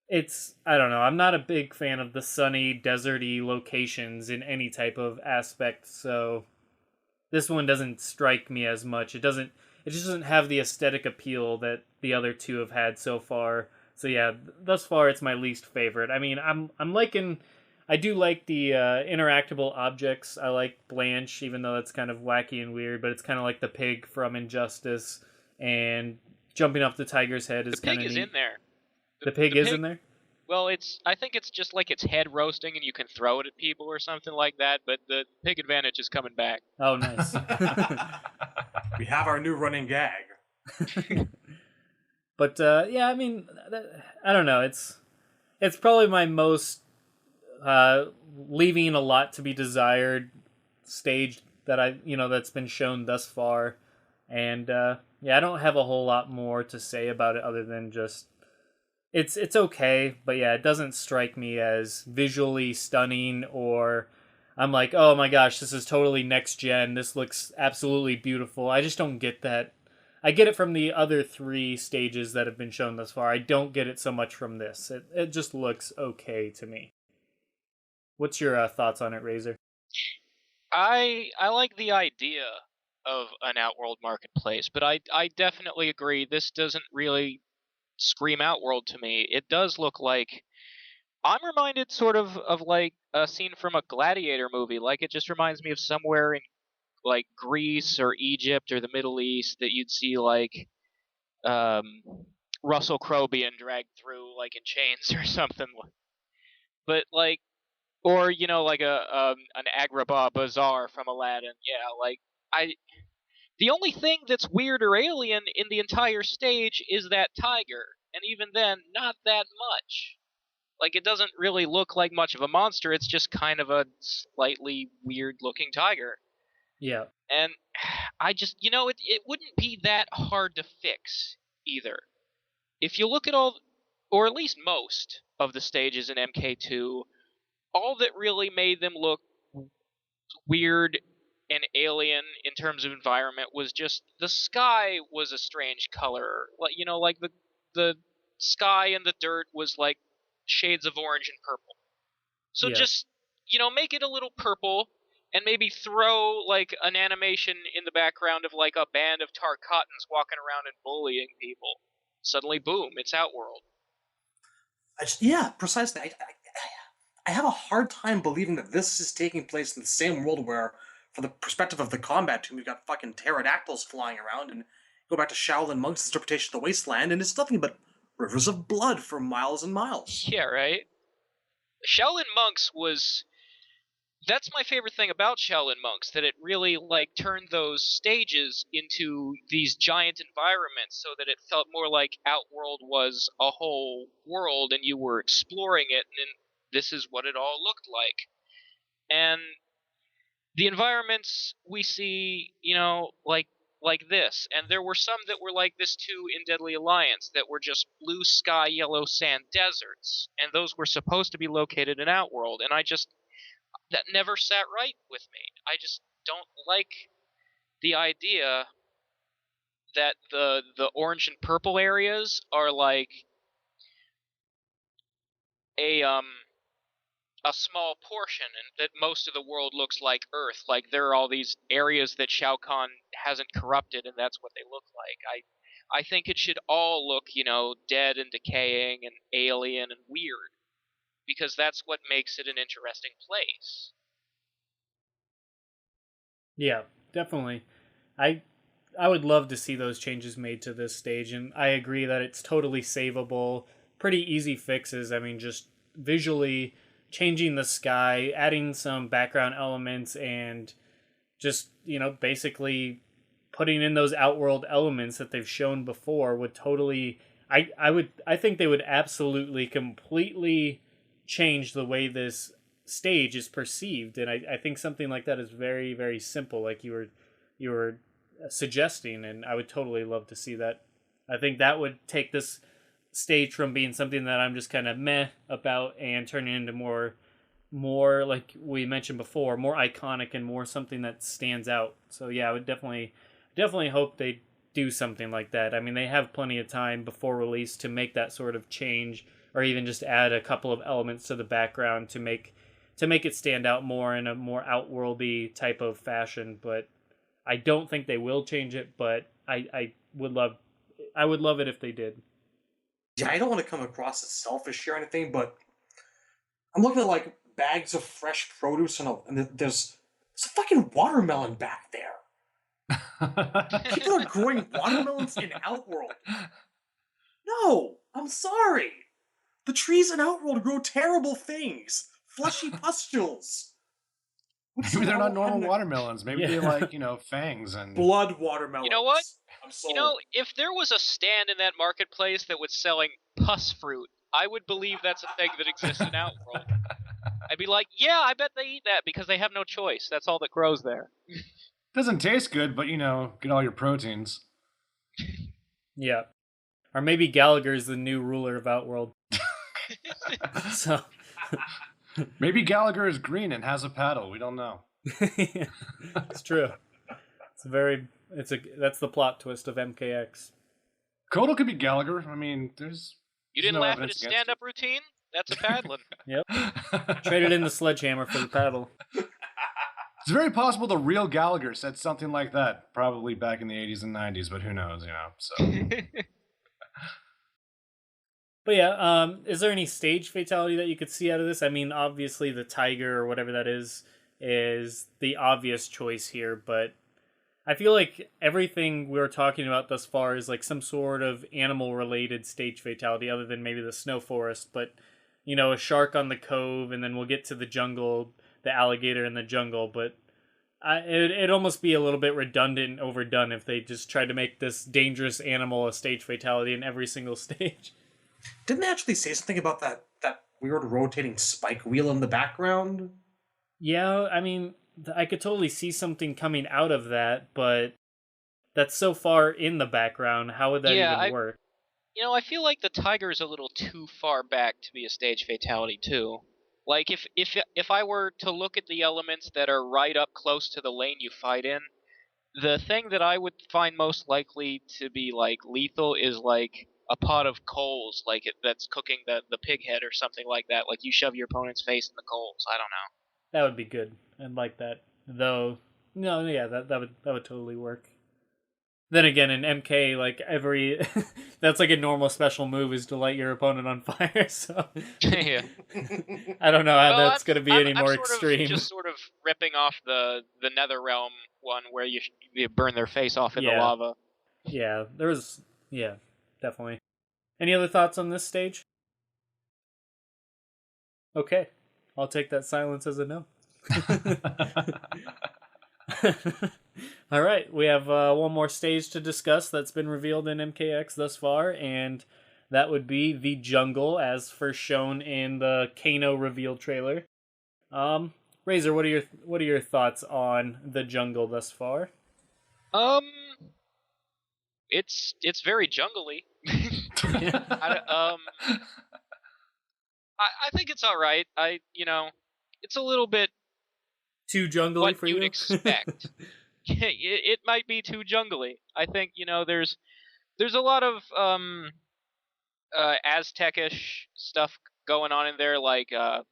I don't know, I'm not a big fan of the sunny, deserty locations in any type of aspect, so this one doesn't strike me as much. It just doesn't have the aesthetic appeal that the other two have had so far. So yeah, thus far it's my least favorite. I mean, I do like the interactable objects. I like Blanche, even though that's kind of wacky and weird, but it's kind of like the pig from Injustice, and jumping off the tiger's head is kind of neat. The pig is in there. The pig is in there? Well, I think it's just like its head roasting and you can throw it at people or something like that, but the pig advantage is coming back. Oh, nice. We have our new running gag. But, yeah, I mean, I don't know. It's probably my most leaving a lot to be desired stage that that's been shown thus far. And, yeah, I don't have a whole lot more to say about it other than just it's okay, but yeah, it doesn't strike me as visually stunning, or I'm like, oh my gosh, this is totally next gen, this looks absolutely beautiful. I just don't get that. I get it from the other 3 stages that have been shown thus far. I don't get it so much from this. It just looks okay to me. What's your thoughts on it, Razor? I like the idea of an Outworld marketplace, but I definitely agree this doesn't really scream Outworld to me. It does look like I'm reminded sort of like a scene from a Gladiator movie. Like it just reminds me of somewhere in like Greece or Egypt or the Middle East that you'd see like um, Russell Crowe being dragged through like in chains or something. But like, or you know, like an Agrabah bazaar from Aladdin. Yeah, like I. The only thing that's weird or alien in the entire stage is that tiger, and even then, not that much. Like, it doesn't really look like much of a monster, it's just kind of a slightly weird looking tiger. Yeah. And I just, it wouldn't be that hard to fix either. If you look at all, or at least most of the stages in MK2, all that really made them look weird and alien in terms of environment was just the sky was a strange color. Like, like the sky and the dirt was like shades of orange and purple. So just, make it a little purple and maybe throw like an animation in the background of like a band of Tarkatans walking around and bullying people. Suddenly, boom, it's Outworld. Yeah, precisely. I have a hard time believing that this is taking place in the same world where, from the perspective of the combat tomb, you've got fucking pterodactyls flying around, and go back to Shaolin Monk's interpretation of the wasteland, and it's nothing but rivers of blood for miles and miles. Yeah, right? Shaolin Monks was... That's my favorite thing about Shaolin Monks, that it really like turned those stages into these giant environments so that it felt more like Outworld was a whole world and you were exploring it, and this is what it all looked like. And the environments we see, like this, and there were some that were like this too in Deadly Alliance, that were just blue sky, yellow sand deserts, and those were supposed to be located in Outworld, and that never sat right with me. I just don't like the idea that the orange and purple areas are like a small portion, and that most of the world looks like Earth. Like there are all these areas that Shao Kahn hasn't corrupted, and that's what they look like. I think it should all look, dead and decaying and alien and weird, because that's what makes it an interesting place. Yeah, definitely. I would love to see those changes made to this stage, and I agree that it's totally savable. Pretty easy fixes. I mean, just visually changing the sky, adding some background elements, and just, basically putting in those Outworld elements that they've shown before would totally... I think they would absolutely completely change the way this stage is perceived, and I think something like that is very, very simple, like you were suggesting, and I would totally love to see that. I think that would take this stage from being something that I'm just kind of meh about and turn it into more like we mentioned before, more iconic and more something that stands out. So yeah, I would definitely hope they do something like that. I mean, they have plenty of time before release to make that sort of change, or even just add a couple of elements to the background to make it stand out more in a more outworldy type of fashion. But I don't think they will change it, but I would love it if they did. Yeah, I don't want to come across as selfish here or anything, but I'm looking at like bags of fresh produce and there's a fucking watermelon back there. People are growing watermelons in Outworld. No, I'm sorry. The trees in Outworld grow terrible things. Fleshy pustules. Maybe they're not normal watermelons. Maybe they like, fangs and... Blood watermelons. You know what? I'm sold. If there was a stand in that marketplace that was selling pus fruit, I would believe that's a thing that exists in Outworld. I'd be like, yeah, I bet they eat that because they have no choice. That's all that grows there. Doesn't taste good, but, get all your proteins. Yeah. Or maybe Gallagher's the new ruler of Outworld. So... Maybe Gallagher is green and has a paddle. We don't know. It's true. That's the plot twist of MKX. Kodo could be Gallagher. I mean, You didn't laugh at his stand-up routine? That's a paddling. Yep. Traded in the sledgehammer for the paddle. It's very possible the real Gallagher said something like that, probably back in the 80s and 90s, but who knows, So. But yeah, is there any stage fatality that you could see out of this? I mean, obviously the tiger or whatever that is the obvious choice here, but I feel like everything we're talking about thus far is like some sort of animal-related stage fatality, other than maybe the snow forest. But, a shark on the Cove, and then we'll get to the jungle, the alligator in the jungle. But it'd almost be a little bit redundant and overdone if they just tried to make this dangerous animal a stage fatality in every single stage. Didn't they actually say something about that weird rotating spike wheel in the background? Yeah, I mean, I could totally see something coming out of that, but that's so far in the background. How would that even work? I feel like the tiger's a little too far back to be a stage fatality too. Like if I were to look at the elements that are right up close to the lane you fight in, the thing that I would find most likely to be like lethal is like a pot of coals, like that's cooking the pig head or something like that. Like you shove your opponent's face in the coals. I don't know. That would be good. I'd like that. Though, no, yeah, that would totally work. Then again, in MK, like every that's like a normal special move is to light your opponent on fire. So yeah, I don't know how that's going to be any more extreme. Just sort of ripping off the NetherRealm one where you burn their face off in the lava. Yeah, definitely. Any other thoughts on this stage? Okay, I'll take that silence as a no. All right, we have one more stage to discuss that's been revealed in MKX thus far, and that would be the jungle, as first shown in the Kano reveal trailer. Razor, what are your thoughts on the jungle thus far? It's very jungly. I think it's all right. It's a little bit too jungly for you. What you'd expect. It might be too jungly. I think there's a lot of Aztecish stuff going on in there, like I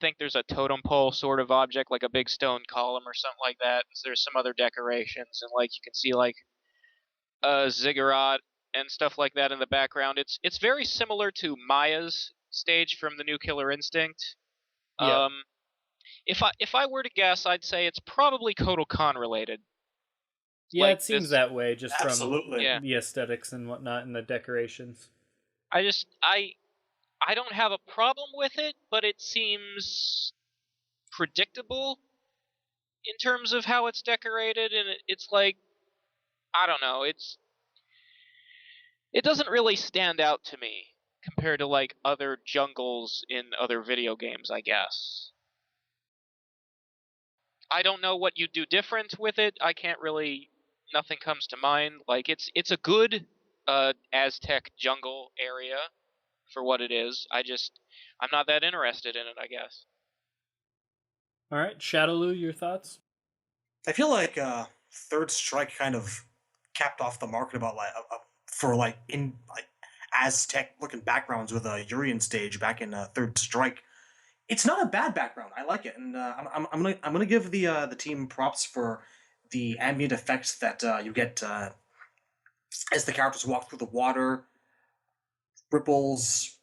think there's a totem pole sort of object, like a big stone column or something like that. There's some other decorations, and like you can see like a ziggurat and stuff like that in the background. It's very similar to Maya's stage from the new Killer Instinct. Yeah. If I were to guess, I'd say it's probably Kotal Khan related. Yeah, like it seems that way, just absolutely. From the aesthetics and whatnot and the decorations. I don't have a problem with it, but it seems predictable in terms of how it's decorated, and it's like, I don't know, it doesn't really stand out to me compared to like other jungles in other video games, I guess. I don't know what you do different with it. Nothing comes to mind. Like it's a good Aztec jungle area for what it is. I'm not that interested in it, I guess. All right, Shadowloo, your thoughts? I feel like Third Strike kind of capped off the market about for Aztec looking backgrounds with a Urian stage back in Third Strike. It's not a bad background. I like it, and I'm gonna give the team props for the ambient effects that you get as the characters walk through the water, ripples,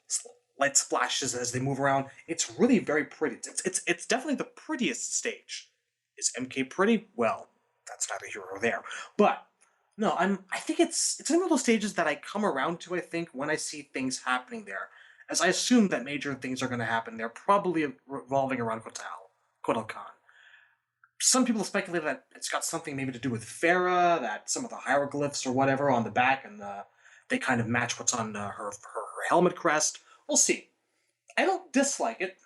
light splashes as they move around. It's really very pretty. It's definitely the prettiest stage. Is MK pretty? Well, that's neither here nor there. But no, I think it's one of those stages that I come around to. I think when I see things happening there. As I assume that major things are going to happen, they're probably revolving around Kotal Khan. Some people speculate that it's got something maybe to do with Farah, that some of the hieroglyphs or whatever on the back, and they kind of match what's on her helmet crest. We'll see. I don't dislike it,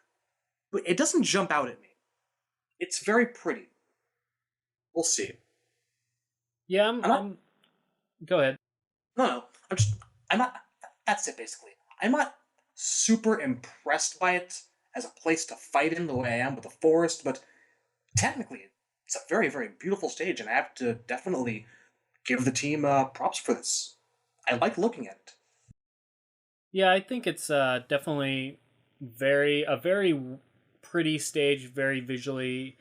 but it doesn't jump out at me. It's very pretty. We'll see. Yeah, I'm go ahead. No, I'm not. That's it, basically. I'm not super impressed by it as a place to fight in the way I am with the forest, but technically it's a very, very beautiful stage, and I have to definitely give the team props for this. I like looking at it. Yeah, I think it's definitely a very pretty stage, very visually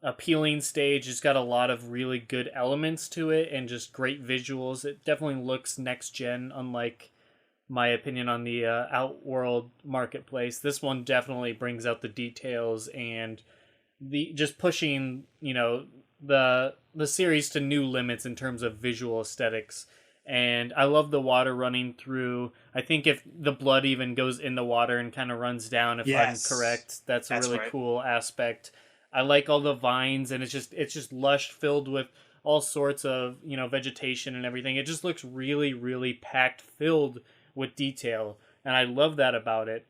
appealing stage. It's got a lot of really good elements to it and just great visuals. It definitely looks next gen, unlike my opinion on the Outworld marketplace. This one definitely brings out the details and the just pushing, the series to new limits in terms of visual aesthetics. And I love the water running through. I think if the blood even goes in the water and kind of runs down, if I'm correct, that's a really cool aspect. I like all the vines, and it's just lush, filled with all sorts of, vegetation and everything. It just looks really, really packed, filled with detail, and I love that about it.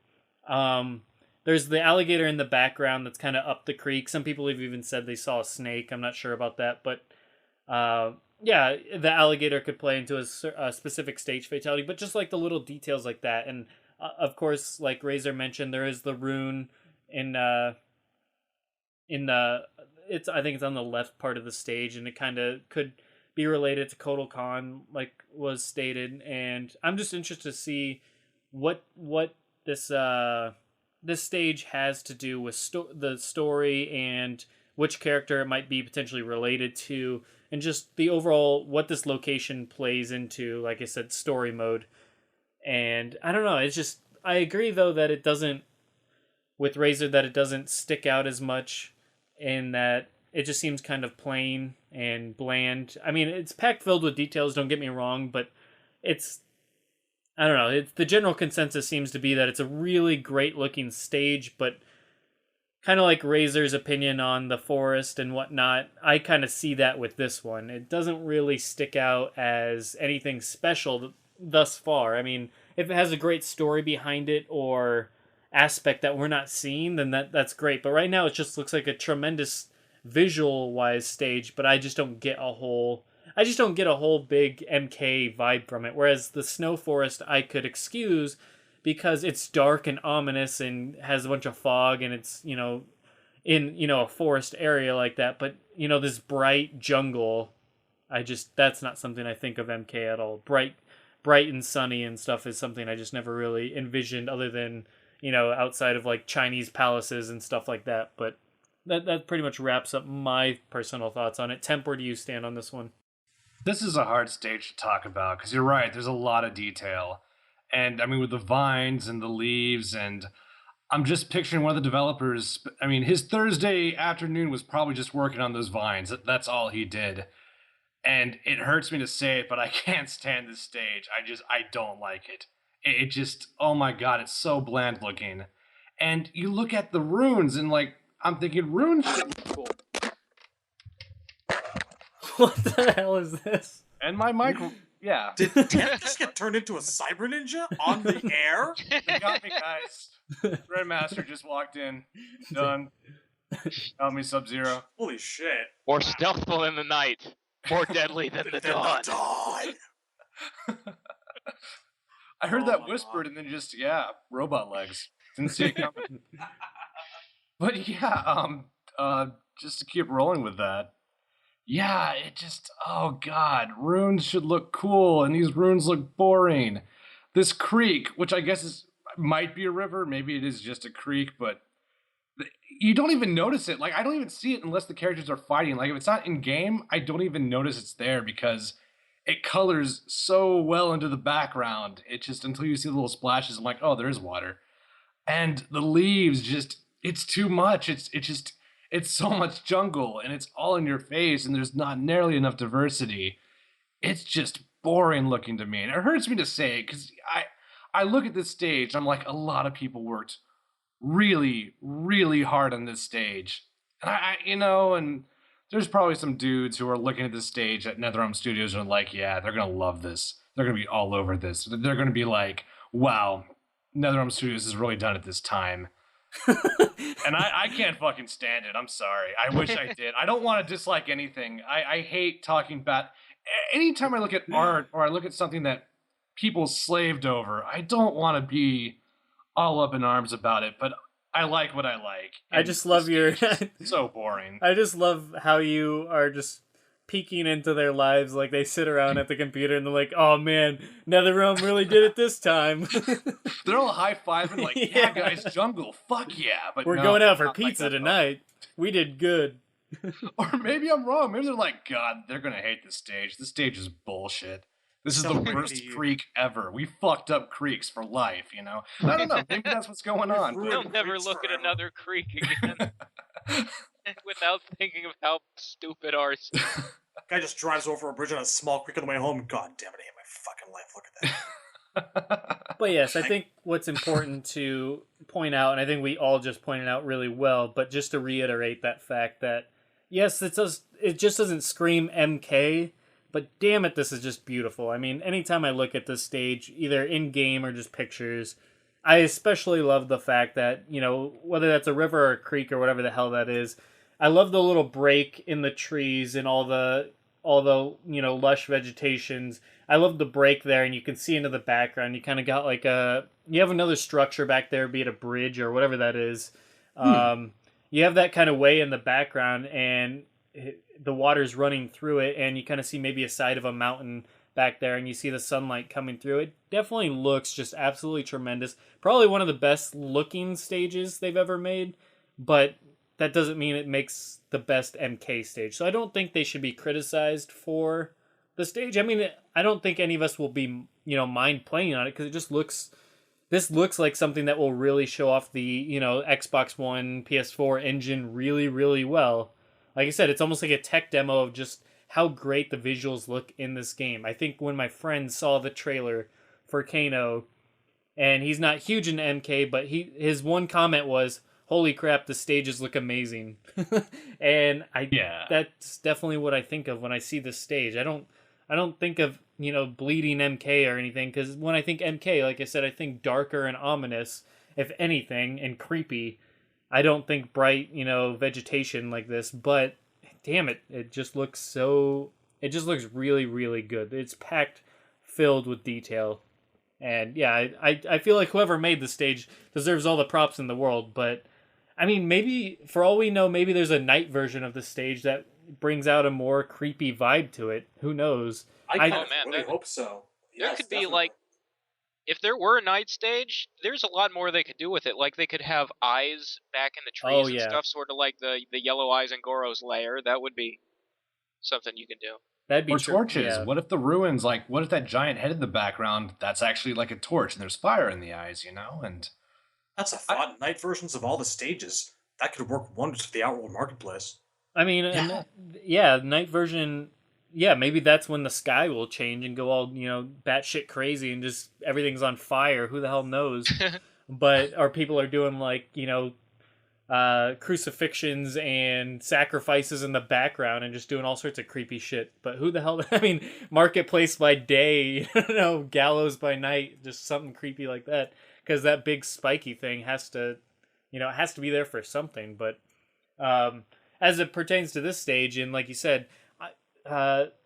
There's the alligator in the background that's kind of up the creek. Some people have even said they saw a snake. I'm not sure about that, but yeah, the alligator could play into a specific stage fatality, but just like the little details like that. And of course, like Razor mentioned, there is the rune in the I think it's on the left part of the stage, and it kind of could be related to Kotal Khan, like was stated. And I'm just interested to see what this this stage has to do with the story and which character it might be potentially related to, and just the overall what this location plays into, like I said, story mode. And I don't know, it's just, I agree though that it doesn't, with Razor, that it doesn't stick out as much, in that it just seems kind of plain and bland. I mean, it's packed filled with details, don't get me wrong, but it's, I don't know, the general consensus seems to be that it's a really great looking stage, but kind of like Razor's opinion on the forest and whatnot, I kind of see that with this one. It doesn't really stick out as anything special thus far. I mean, if it has a great story behind it or aspect that we're not seeing, then that's great. But right now it just looks like a tremendous visual-wise stage, but I just don't get a whole big MK vibe from it. Whereas the Snow Forest I could excuse, because it's dark and ominous and has a bunch of fog, and it's, in, a forest area like that. But, this bright jungle, that's not something I think of MK at all. Bright and sunny and stuff is something I just never really envisioned, other than, outside of like Chinese palaces and stuff like that. But that pretty much wraps up my personal thoughts on it. Temp, where do you stand on this one? This is a hard stage to talk about, because you're right, there's a lot of detail. And I mean, with the vines and the leaves, and I'm just picturing one of the developers. I mean, his Thursday afternoon was probably just working on those vines. That's all he did. And it hurts me to say it, but I can't stand this stage. I don't like it. It just, oh my God, it's so bland looking. And you look at the runes, and like, I'm thinking runes should look cool. What the hell is this? And my mic, yeah. Did Temp just get turned into a cyber ninja on the air? They got me, guys. Grandmaster just walked in. Done. Got me Sub-Zero. Holy shit. More stealthful in the night. More deadly than the dawn. I heard that whispered, and then just, robot legs. Didn't see it coming. But yeah, just to keep rolling with that. Yeah, it just, oh God, runes should look cool, and these runes look boring. This creek, which I guess might be a river, maybe it is just a creek, but you don't even notice it. Like, I don't even see it unless the characters are fighting. Like, if it's not in game, I don't even notice it's there, because it colors so well into the background. It just, until you see the little splashes, I'm like, oh, there's water. And the leaves just, it's too much. It's so much jungle, and it's all in your face, and there's not nearly enough diversity. It's just boring looking to me. And it hurts me to say it, because I look at this stage, and I'm like, a lot of people worked really, really hard on this stage. And and there's probably some dudes who are looking at this stage at NetherRealm Studios and are like, yeah, they're going to love this. They're going to be all over this. They're going to be like, wow, NetherRealm Studios has really done it this time. And I can't fucking stand it. I'm sorry. I wish I did. I don't want to dislike anything. I hate talking bad. Anytime I look at art or I look at something that people slaved over, I don't want to be all up in arms about it, but I like what I like. I just love your... so boring. I just love how you are just peeking into their lives, like they sit around at the computer and they're like, "Oh man, NetherRealm really did it this time." They're all high-fiving like, yeah, guys, jungle, fuck yeah. But We're no, going out for not like pizza that. tonight. We did good. Or maybe I'm wrong. Maybe they're like, God, they're gonna hate this stage. This stage is bullshit. This is the Celebrate worst the- creek ever. We fucked up creeks for life, you know? I don't know. Maybe that's what's going on. We've They'll ruined never creeks look at forever. another creek again without thinking of how stupid ours is. Guy just drives over a bridge on a small creek on the way home. God damn it, I hate my fucking life. Look at that. But yes, I think what's important to point out, and I think we all just pointed out really well, but just to reiterate that fact that, yes, it just doesn't scream MK, but damn it, this is just beautiful. I mean, anytime I look at this stage, either in-game or just pictures, I especially love the fact that, you know, whether that's a river or a creek or whatever the hell that is, I love the little break in the trees and all the you know, lush vegetations. I love the break there, and you can see into the background. You kind of got like you have another structure back there, be it a bridge or whatever that is. You have that kind of way in the background, and the water's running through it, and you kind of see maybe a side of a mountain back there, and you see the sunlight coming through. It definitely looks just absolutely tremendous. Probably one of the best looking stages they've ever made, but that doesn't mean it makes the best MK stage. So I don't think they should be criticized for the stage. I mean, I don't think any of us will be, you know, mind playing on it, because it just looks... This looks like something that will really show off the, you know, Xbox One, PS4 engine really, really well. Like I said, it's almost like a tech demo of just how great the visuals look in this game. I think when my friend saw the trailer for Kano, and he's not huge in MK, but his one comment was, "Holy crap, the stages look amazing." And that's definitely what I think of when I see this stage. I don't think of, you know, bleeding MK or anything, because when I think MK, like I said, I think darker and ominous, if anything, and creepy. I don't think bright, you know, vegetation like this, but damn it, it just looks really, really good. It's packed, filled with detail. And yeah, I feel like whoever made the stage deserves all the props in the world, but I mean, maybe, for all we know, maybe there's a night version of the stage that brings out a more creepy vibe to it. Who knows? I Oh, man, really that- hope so. There Yes, could be, definitely. like, if there were a night stage, there's a lot more they could do with it. Like, they could have eyes back in the trees Oh, and yeah. stuff, sort of like the yellow eyes in Goro's lair. That would be something you could do. That'd be Or true. torches. Yeah. What if the ruins, like, what if that giant head in the background, that's actually like a torch and there's fire in the eyes, you know? And That's a thought. Night versions of all the stages. That could work wonders for the Outworld marketplace. I mean, night version. Yeah, maybe that's when the sky will change and go all, you know, batshit crazy and just everything's on fire. Who the hell knows? Or people are doing, like, you know, crucifixions and sacrifices in the background and just doing all sorts of creepy shit. But who the hell? I mean, marketplace by day, you know, gallows by night, just something creepy like that. Because that big spiky thing has to, you know, it has to be there for something. But as it pertains to this stage, and like you said,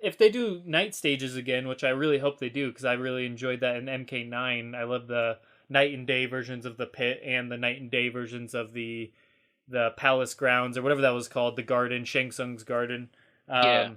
if they do night stages again, which I really hope they do, because I really enjoyed that in MK9. I love the night and day versions of the pit and the night and day versions of the palace grounds, or whatever that was called, the garden, Shang Tsung's garden. Yeah.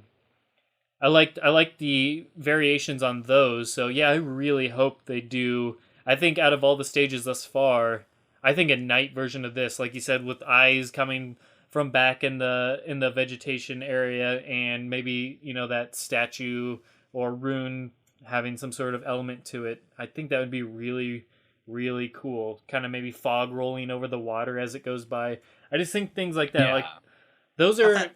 I liked the variations on those. So yeah, I really hope they do. I think out of all the stages thus far, I think a night version of this, like you said, with eyes coming from back in the vegetation area, and maybe, you know, that statue or rune having some sort of element to it. I think that would be really, really cool. Kind of maybe fog rolling over the water as it goes by. I just think things like that, Yeah. like those are.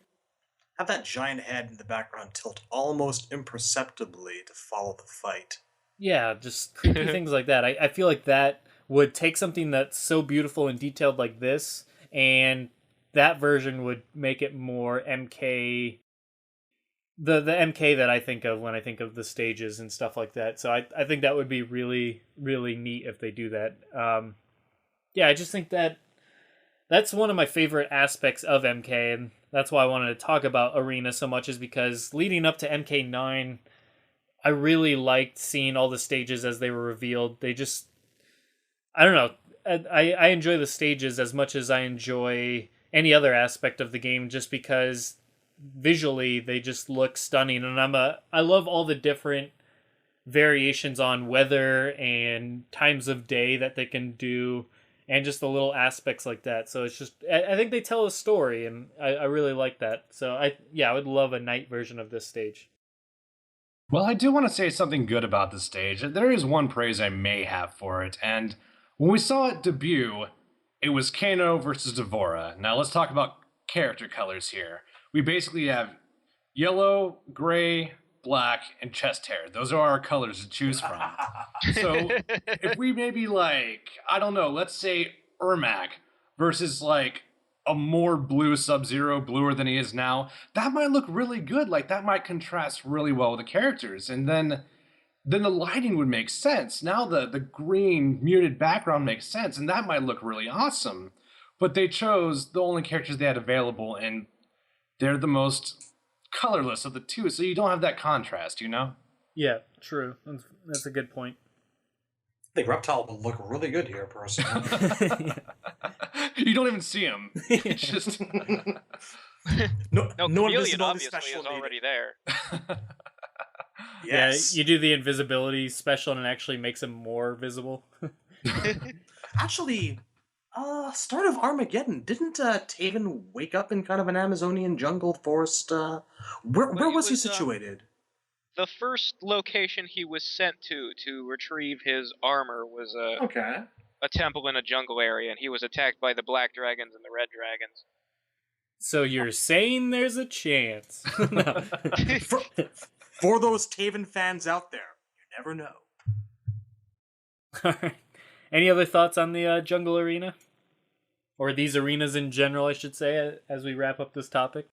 Have that giant head in the background tilt almost imperceptibly to follow the fight. Yeah, just creepy things like that. I feel like that would take something that's so beautiful and detailed like this, and that version would make it more MK. The MK that I think of when I think of the stages and stuff like that. So I think that would be really, really neat if they do that. Yeah, I just think that's one of my favorite aspects of MK, and that's why I wanted to talk about Arena so much, is because leading up to MK9, I really liked seeing all the stages as they were revealed. They just, I don't know, I enjoy the stages as much as I enjoy any other aspect of the game, just because visually they just look stunning, and I love all the different variations on weather and times of day that they can do, and just the little aspects like that. So it's just, I think they tell a story, and I really like that. So I would love a night version of this stage. Well, I do want to say something good about the stage. There is one praise I may have for it, and when we saw it debut, it was Kano versus Devora. Now let's talk about character colors here. We basically have yellow, gray, black, and chest hair. Those are our colors to choose from. So if we maybe like, I don't know, let's say Ermac versus like a more blue Sub-Zero, bluer than he is now, that might look really good. Like that might contrast really well with the characters. And then the lighting would make sense. Now the green muted background makes sense, and that might look really awesome. But they chose the only characters they had available, and they're the most colorless of the two, so you don't have that contrast, you know? Yeah, true. That's a good point. I think Reptile will look really good here, personally. You don't even see him. It's just no, no Chameleon invisibility obviously special is already there. Yes. Yeah, you do the invisibility special and it actually makes him more visible. Actually, start of Armageddon, didn't Taven wake up in kind of an Amazonian jungle forest? Where was he situated? The first location he was sent to retrieve his armor was a temple in a jungle area, and he was attacked by the black dragons and the red dragons. So you're saying there's a chance. For those Taven fans out there, you never know. All right. Any other thoughts on the jungle arena? Or these arenas in general, I should say, as we wrap up this topic?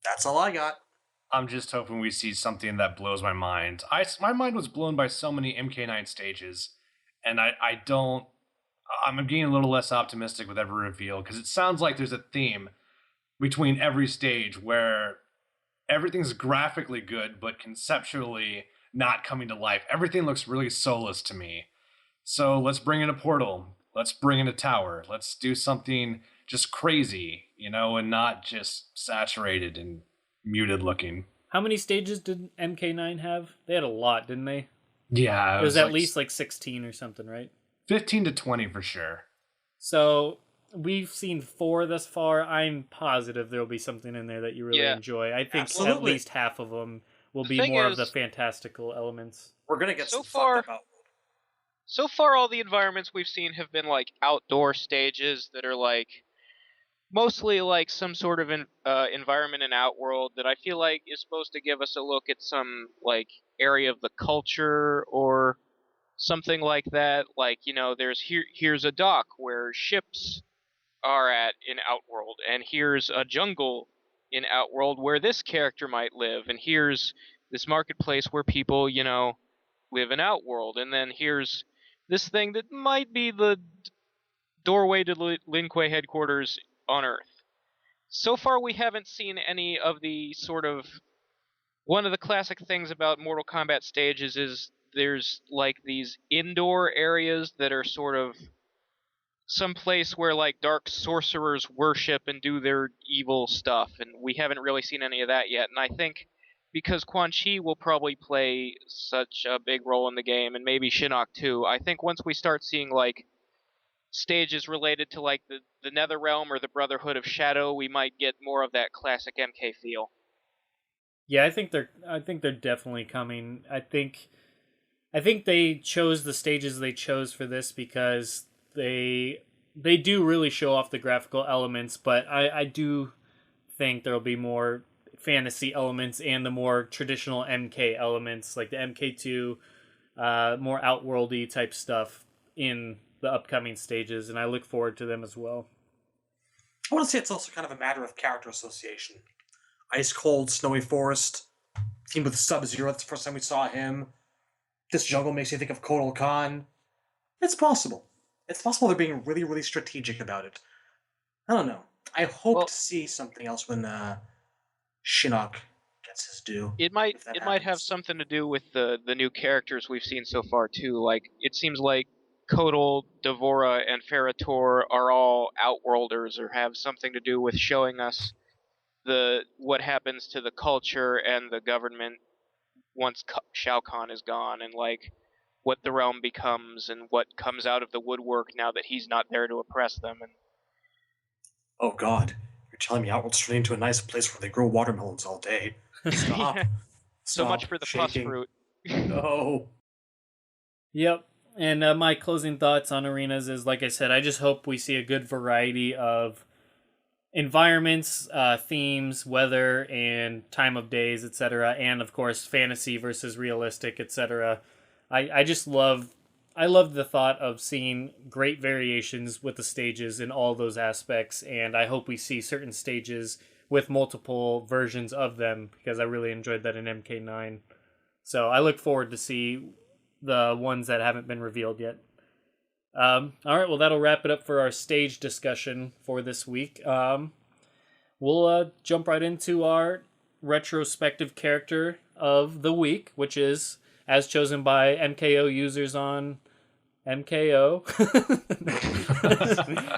That's all I got. I'm just hoping we see something that blows my mind. My mind was blown by so many MK9 stages, and I'm getting a little less optimistic with every reveal, because it sounds like there's a theme between every stage where everything's graphically good, but conceptually not coming to life. Everything looks really soulless to me. So let's bring in a portal. Let's bring in a tower. Let's do something just crazy, and not just saturated and muted looking. How many stages did MK9 have? They had a lot, didn't they? Yeah. It was at least like 16 or something, right? 15 to 20 for sure. So we've seen 4 thus far. I'm positive there'll be something in there that you really enjoy. I think at least half of them will be more of the fantastical elements. We're going to get so far. So far, all the environments we've seen have been like outdoor stages that are like mostly like some sort of environment in Outworld that I feel like is supposed to give us a look at some like area of the culture or something like that. Like, here's a dock where ships are at in Outworld, and here's a jungle in Outworld where this character might live, and here's this marketplace where people, live in Outworld, and then here's this thing that might be the doorway to Lin Kuei headquarters on Earth. So far, we haven't seen any of the sort of... One of the classic things about Mortal Kombat stages is there's like these indoor areas that are sort of some place where like dark sorcerers worship and do their evil stuff, and we haven't really seen any of that yet. And I think because Quan Chi will probably play such a big role in the game, and maybe Shinnok too, I think once we start seeing like stages related to like the NetherRealm or the Brotherhood of Shadow, we might get more of that classic MK feel. Yeah, I think they're definitely coming. I think they chose the stages they chose for this because they do really show off the graphical elements, but I do think there'll be more fantasy elements and the more traditional MK elements, like the MK2, more outworldy type stuff in the upcoming stages, and I look forward to them as well. I want to say it's also kind of a matter of character association. Ice cold, snowy forest, teamed with Sub-Zero. That's the first time we saw him. This jungle makes you think of Kotal Khan. It's possible. It's possible they're being really, really strategic about it. I don't know. I hope to see something else when Shinnok gets his due. It might have something to do with the new characters we've seen so far too. Like it seems like Kotal, Devora, and Ferrator are all Outworlders or have something to do with showing us what happens to the culture and the government once Shao Kahn is gone, and like what the realm becomes and what comes out of the woodwork now that he's not there to oppress them. And Oh God, you're telling me Outworld's turning into a nice place where they grow watermelons all day? Stop. Yeah. So much Stop for the shaking. pus fruit. No. Yep. And my closing thoughts on arenas is, like I said, I just hope we see a good variety of environments, themes, weather, and time of days, etc. And of course, fantasy versus realistic, etc. I just love the thought of seeing great variations with the stages in all those aspects, and I hope we see certain stages with multiple versions of them, because I really enjoyed that in MK9. So I look forward to see the ones that haven't been revealed yet. All right, well, that'll wrap it up for our stage discussion for this week. We'll jump right into our retrospective character of the week, which is, as chosen by MKO users on MKO,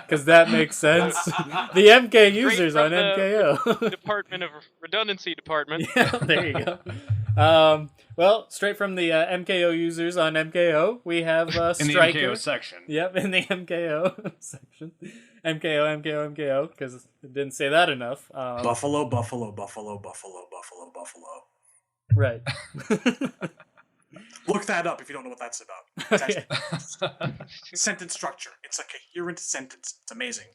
because that makes sense. The MK users on MKO. Department of Redundancy Department. Yeah, there you go. Well, straight from the MKO users on MKO, we have Stryker. In the MKO section. Yep, in the MKO section. MKO, because it didn't say that enough. Buffalo, Buffalo, Buffalo, Buffalo, Buffalo, Buffalo. Right. Look that up if you don't know what that's about. It's sentence structure. It's a coherent sentence. It's amazing.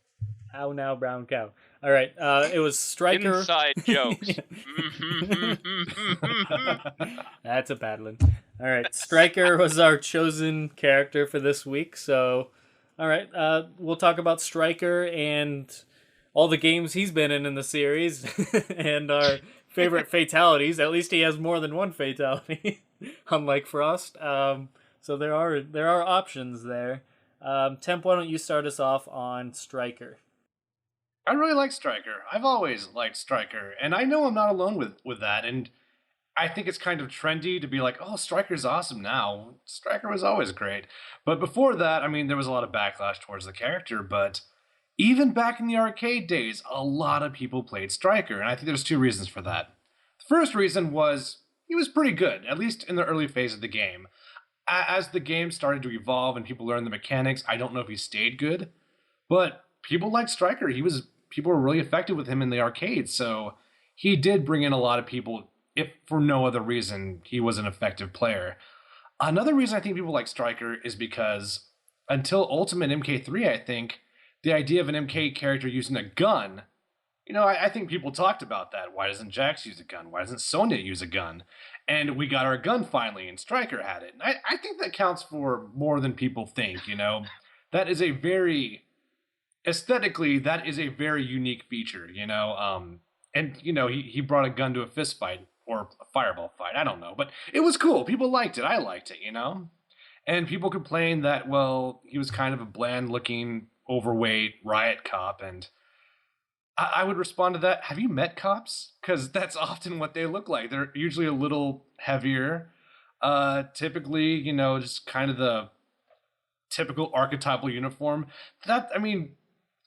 How now, brown cow. All right, it was Stryker. Inside jokes. That's a bad one. All right, Stryker was our chosen character for this week. So, all right, we'll talk about Stryker and all the games he's been in the series and our favorite fatalities. At least he has more than one fatality, unlike Frost. So there are options there. Temp, why don't you start us off on Stryker? I really like Stryker. I've always liked Stryker, and I know I'm not alone with that. And I think it's kind of trendy to be like, oh, Stryker's awesome now. Stryker was always great. But before that, I mean, there was a lot of backlash towards the character, but even back in the arcade days, a lot of people played Stryker, and I think there's two reasons for that. The first reason was he was pretty good, at least in the early phase of the game. As the game started to evolve and people learned the mechanics, I don't know if he stayed good, but people liked Stryker. People were really effective with him in the arcade, so he did bring in a lot of people, if for no other reason, he was an effective player. Another reason I think people like Stryker is because until Ultimate MK3, I think, the idea of an MK character using a gun, I think people talked about that. Why doesn't Jax use a gun? Why doesn't Sonya use a gun? And we got our gun finally, and Stryker had it. And I think that counts for more than people think, That is a very... Aesthetically, that is a very unique feature, and he brought a gun to a fist fight or a fireball fight. I don't know, but it was cool. People liked it. I liked it, And people complained that, well, he was kind of a bland-looking, overweight riot cop, and I would respond to that. Have you met cops? Because that's often what they look like. They're usually a little heavier. Typically, just kind of the typical archetypal uniform.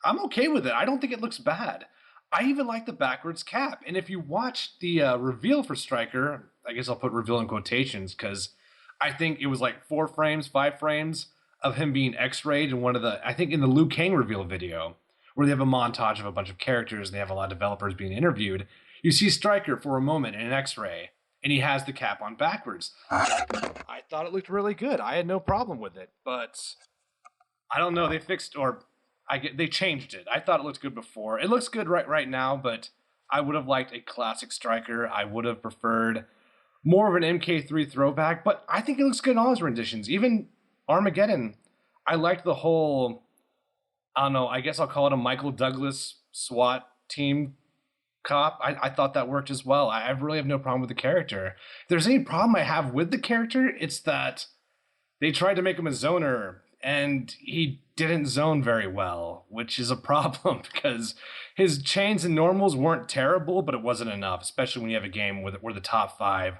I'm okay with it. I don't think it looks bad. I even like the backwards cap. And if you watch the reveal for Stryker, I guess I'll put reveal in quotations because I think it was like 5 frames of him being X-rayed in I think in the Liu Kang reveal video, where they have a montage of a bunch of characters and they have a lot of developers being interviewed. You see Stryker for a moment in an X-ray, and he has the cap on backwards. I thought it looked really good. I had no problem with it, but I don't know. They fixed they changed it. I thought it looked good before. It looks good right now, but I would have liked a classic Stryker. I would have preferred more of an MK3 throwback, but I think it looks good in all his renditions. Even Armageddon, I liked the whole, I don't know, I guess I'll call it a Michael Douglas SWAT team cop. I thought that worked as well. I really have no problem with the character. If there's any problem I have with the character, it's that they tried to make him a zoner, and he didn't zone very well, which is a problem because his chains and normals weren't terrible, but it wasn't enough, especially when you have a game where the top 5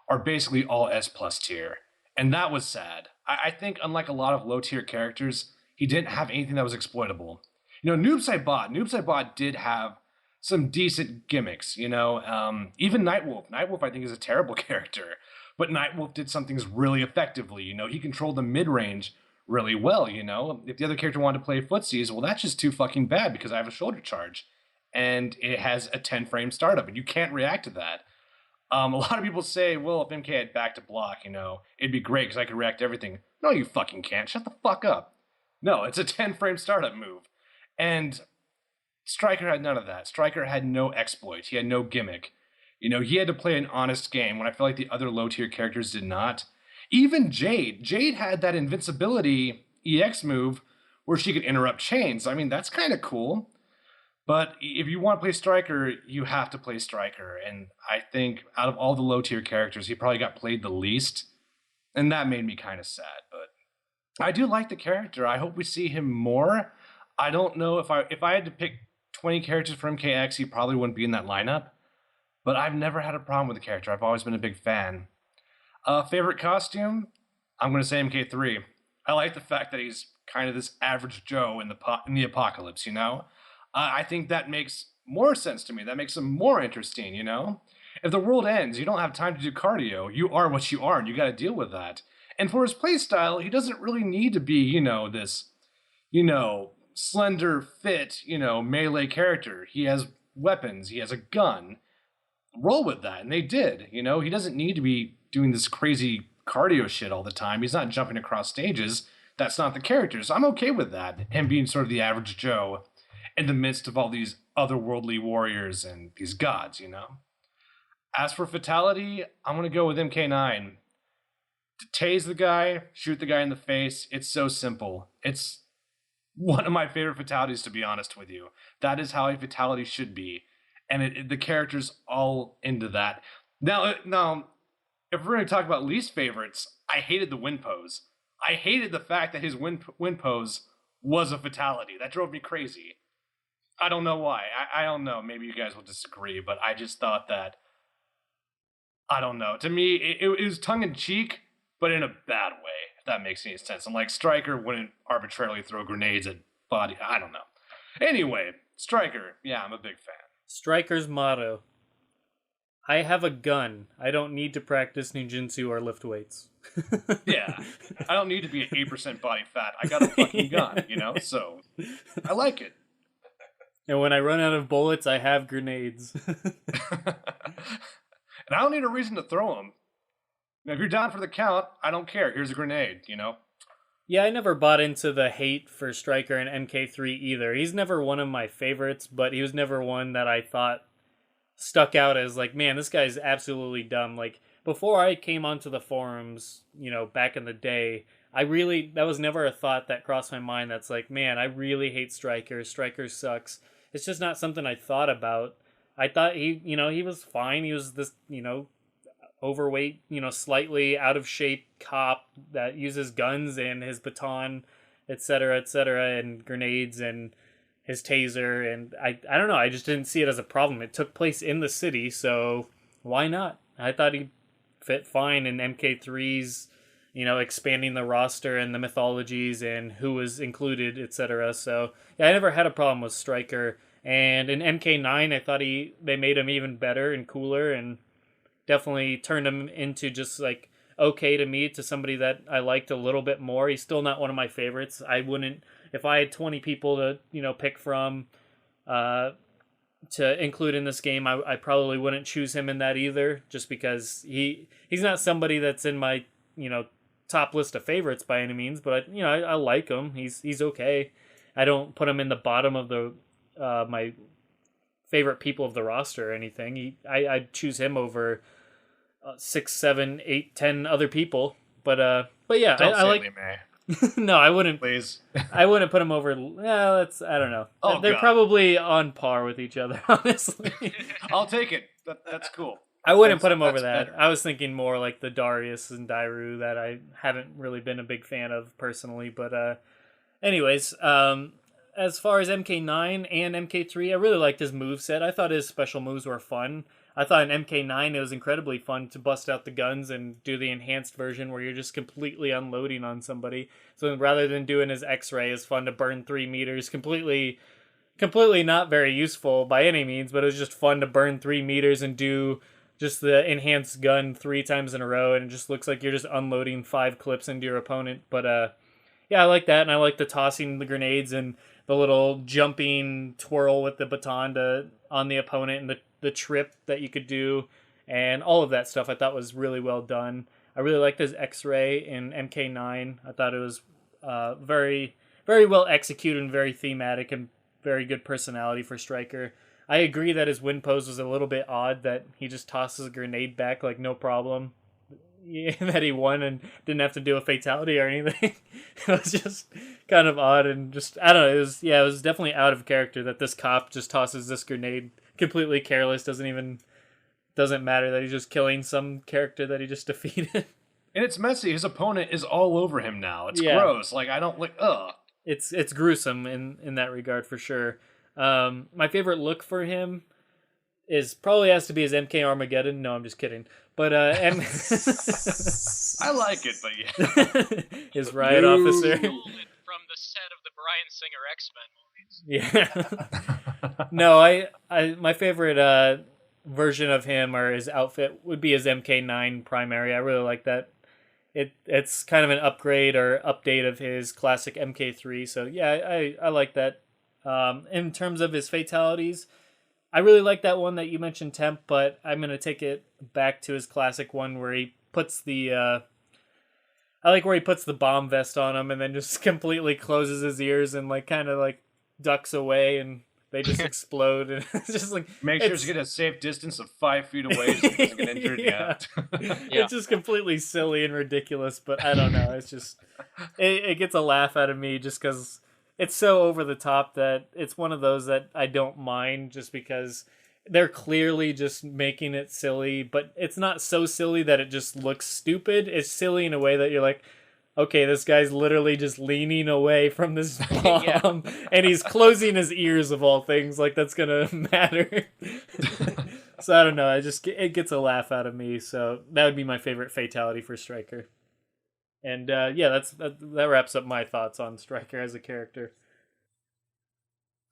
are basically all S+ tier. And that was sad. I think unlike a lot of low tier characters, he didn't have anything that was exploitable. Noob Saibot did have some decent gimmicks, you know. Even Nightwolf. Nightwolf, I think, is a terrible character, but Nightwolf did some things really effectively. You know, he controlled the mid range really well. You know, if the other character wanted to play footsies, well, that's just too fucking bad because I have a shoulder charge, and it has a 10-frame startup, and you can't react to that. A lot of people say, well, if MK had back to block, you know, it'd be great because I could react to everything. No, you fucking can't. Shut the fuck up. No, it's a 10-frame startup move. And Stryker had none of that. Stryker had no exploit. He had no gimmick. You know, he had to play an honest game when I felt like the other low-tier characters did not. Even Jade. Jade had that invincibility EX move where she could interrupt chains. I mean, that's kind of cool. But if you want to play Stryker, you have to play Stryker. And I think out of all the low-tier characters, he probably got played the least. And that made me kind of sad. But I do like the character. I hope we see him more. I don't know if I had to pick 20 characters for MKX, he probably wouldn't be in that lineup. But I've never had a problem with the character. I've always been a big fan. Favorite costume? I'm going to say MK3. I like the fact that he's kind of this average Joe in the apocalypse, you know? I think that makes more sense to me. That makes him more interesting, you know? If the world ends, you don't have time to do cardio. You are what you are, and you got to deal with that. And for his playstyle, he doesn't really need to be, you know, this, you know, slender, fit, you know, melee character. He has weapons. He has a gun. Roll with that, and they did. You know, he doesn't need to be doing this crazy cardio shit all the time. He's not jumping across stages. That's not the character. So I'm okay with that. Him being sort of the average Joe in the midst of all these otherworldly warriors and these gods, you know? As for fatality, I'm going to go with MK9. To tase the guy, shoot the guy in the face, it's so simple. It's one of my favorite fatalities, to be honest with you. That is how a fatality should be. And the character's all into that. Now, if we're going to talk about least favorites, I hated the wind pose. I hated the fact that his wind pose was a fatality. That drove me crazy. I don't know why. I don't know. Maybe you guys will disagree, but I just thought that, I don't know. To me, it was tongue-in-cheek, but in a bad way, if that makes any sense. And like, Stryker wouldn't arbitrarily throw grenades at body. I don't know. Anyway, Stryker, yeah, I'm a big fan. Stryker's motto: I have a gun. I don't need to practice ninjutsu or lift weights. Yeah. I don't need to be at 8% body fat. I got a fucking gun, you know? So, I like it. And when I run out of bullets, I have grenades. And I don't need a reason to throw them. Now, if you're down for the count, I don't care. Here's a grenade, you know? Yeah, I never bought into the hate for Stryker and MK3 either. He's never one of my favorites, but he was never one that I thought stuck out as like, man, this guy's absolutely dumb. Like, before I came onto the forums, you know, back in the day, that was never a thought that crossed my mind that's like, man, I really hate Stryker. Stryker sucks. It's just not something I thought about. I thought he was fine. He was this, you know, overweight, you know, slightly out of shape cop that uses guns and his baton, etc., and grenades and his taser. And I don't know. I just didn't see it as a problem. It took place in the city, so why not? I thought he fit fine in MK3's, you know, expanding the roster and the mythologies and who was included, etc. So yeah, I never had a problem with Stryker. And in MK9, I thought they made him even better and cooler, and definitely turned him into just like okay to me, to somebody that I liked a little bit more. He's still not one of my favorites. I wouldn't, if I had 20 people to, you know, pick from to include in this game, I probably wouldn't choose him in that either, just because he's not somebody that's in my, you know, top list of favorites by any means, but you know, I like him. He's okay. I don't put him in the bottom of the my favorite people of the roster or anything. I'd choose him over 6, 7, 8, 10 other people. But yeah, I like. No, I wouldn't. Please. I wouldn't put him over. Yeah, I don't know. Oh, they're God. Probably on par with each other, honestly. I'll take it. That's cool. I wouldn't put him over that. Better. I was thinking more like the Darius and Dairu that I haven't really been a big fan of personally. But anyways, as far as MK9 and MK3, I really liked his moveset. I thought his special moves were fun. I thought in MK9 it was incredibly fun to bust out the guns and do the enhanced version where you're just completely unloading on somebody. So rather than doing his X-ray, it's fun to burn 3 meters, completely completely not very useful by any means, but it was just fun to burn 3 meters and do just the enhanced gun 3 times in a row, and it just looks like you're just unloading 5 clips into your opponent. But yeah, I like that, and I like the tossing the grenades and the little jumping twirl with the baton on the opponent, and the trip that you could do, and all of that stuff I thought was really well done. I really liked his X-Ray in MK9. I thought it was very, very well executed and very thematic and very good personality for Stryker. I agree that his win pose was a little bit odd, that he just tosses a grenade back like no problem. Yeah, that he won and didn't have to do a fatality or anything. It was just kind of odd and just, I don't know, it was definitely out of character that this cop just tosses this grenade completely careless, doesn't matter that he's just killing some character that he just defeated. And it's messy. His opponent is all over him now. It's gross. Like, I don't like, ugh. It's gruesome in that regard for sure. My favorite look for him is probably has to be his MK Armageddon. No, I'm just kidding. But I like it, but yeah. His riot officer. From the set of the Bryan Singer X-Men movies. Yeah. No, I my favorite version of him or his outfit would be his MK9 primary. I really like that. It's kind of an upgrade or update of his classic MK3. So yeah, I like that. In terms of his fatalities, I really like that one that you mentioned, Temp, but I'm going to take it back to his classic one where he puts I like where he puts the bomb vest on him and then just completely closes his ears and like kind of like ducks away and they just explode. And it's just like... Make sure to get a safe distance of 5 feet away so he doesn't get injured. Yeah. It's just completely silly and ridiculous, but I don't know. It's just... It gets a laugh out of me just because it's so over the top that it's one of those that I don't mind just because they're clearly just making it silly, but it's not so silly that it just looks stupid. It's silly in a way that you're like, okay, this guy's literally just leaning away from this bomb and he's closing his ears of all things, like that's gonna matter. So I don't know, it gets a laugh out of me, so that would be my favorite fatality for Stryker. And yeah, that wraps up my thoughts on Stryker as a character.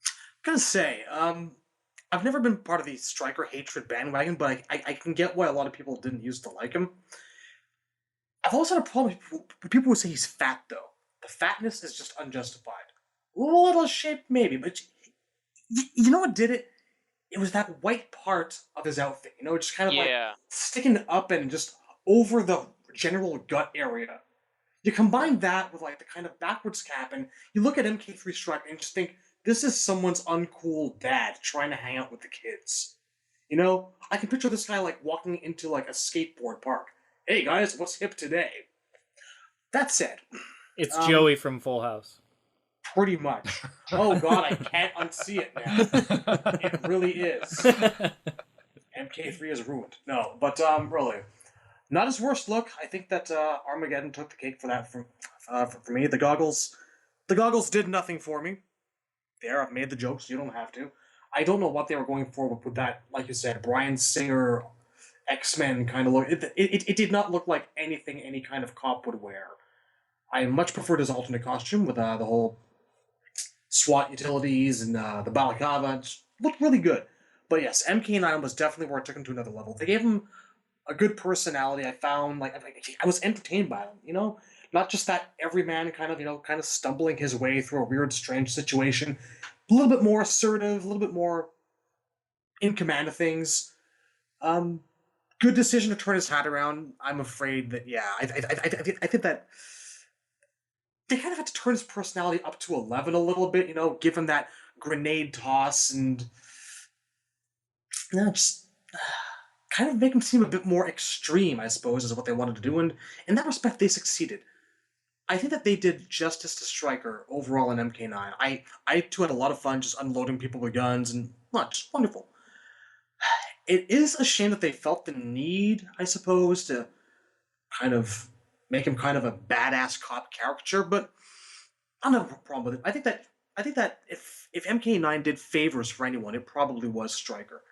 I'm gonna say, I've never been part of the Stryker hatred bandwagon, but I can get why a lot of people didn't used to like him. I've always had a problem with people who say he's fat, though. The fatness is just unjustified. A little shape, maybe, but you know what did it? It was that white part of his outfit, just kind of like sticking up and just over the general gut area. You combine that with like the kind of backwards cap, and you look at MK3 Stryker and just think, this is someone's uncool dad trying to hang out with the kids. I can picture this guy like walking into like a skateboard park. Hey guys, what's hip today? That said, it's Joey from Full House. Pretty much. Oh god, I can't unsee it now. It really is. MK3 is ruined. No, but really, not his worst look. I think that Armageddon took the cake for that for me. The goggles did nothing for me. There, I've made the jokes. You don't have to. I don't know what they were going for with that, like you said, Bryan Singer X-Men kind of look. It did not look like anything any kind of cop would wear. I much preferred his alternate costume with the whole SWAT utilities and the balaclava. It looked really good. But yes, MK9 was definitely where it took him to another level. They gave him a good personality. I found I was entertained by him. Not just that everyman kind of stumbling his way through a weird, strange situation. A little bit more assertive, a little bit more in command of things. Good decision to turn his hat around. I'm afraid that I think that they kind of had to turn his personality up to 11 a little bit. Give him that grenade toss and just kind of make him seem a bit more extreme, I suppose, is what they wanted to do. And in that respect, they succeeded. I think that they did justice to Stryker overall in MK9. I too had a lot of fun just unloading people with guns and just wonderful. It is a shame that they felt the need, I suppose, to kind of make him kind of a badass cop caricature, but I don't have a problem with it. I think that if MK9 did favors for anyone, it probably was Stryker.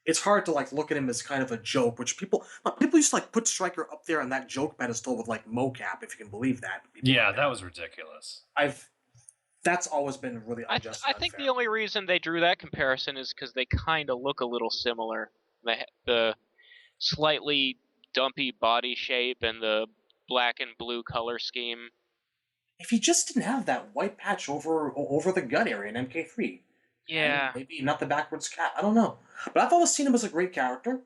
It's hard to look at him as kind of a joke, which people used to put Stryker up there on that joke pedestal with mocap, if you can believe that. Yeah, that was ridiculous. That's always been really I unjust and think unfair. the only reason they drew that comparison is because they kind of look a little similar. The slightly dumpy body shape and the black and blue color scheme. If he just didn't have that white patch over the gut area in MK3, Yeah. and maybe not the backwards cap, I don't know. But I've always seen him as a great character.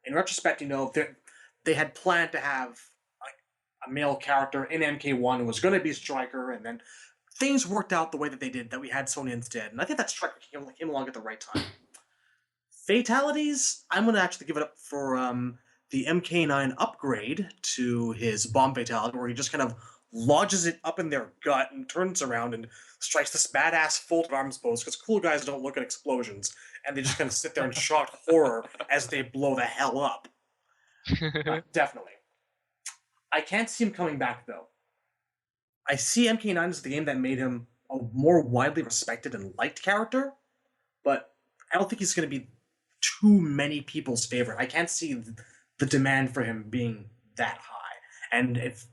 In retrospect, they had planned to have like a male character in MK1 who was going to be Stryker, and then things worked out the way that they did, that we had Sonya instead. And I think that Stryker came along at the right time. Fatalities, I'm going to actually give it up for the MK9 upgrade to his bomb fatality, where he just kind of lodges it up in their gut and turns around and strikes this badass folded arms pose, because cool guys don't look at explosions, and they just kind of sit there in shocked horror as they blow the hell up. Definitely. I can't see him coming back, though. I see MK9 as the game that made him a more widely respected and liked character, but I don't think he's going to be too many people's favorite. I can't see the demand for him being that high. And if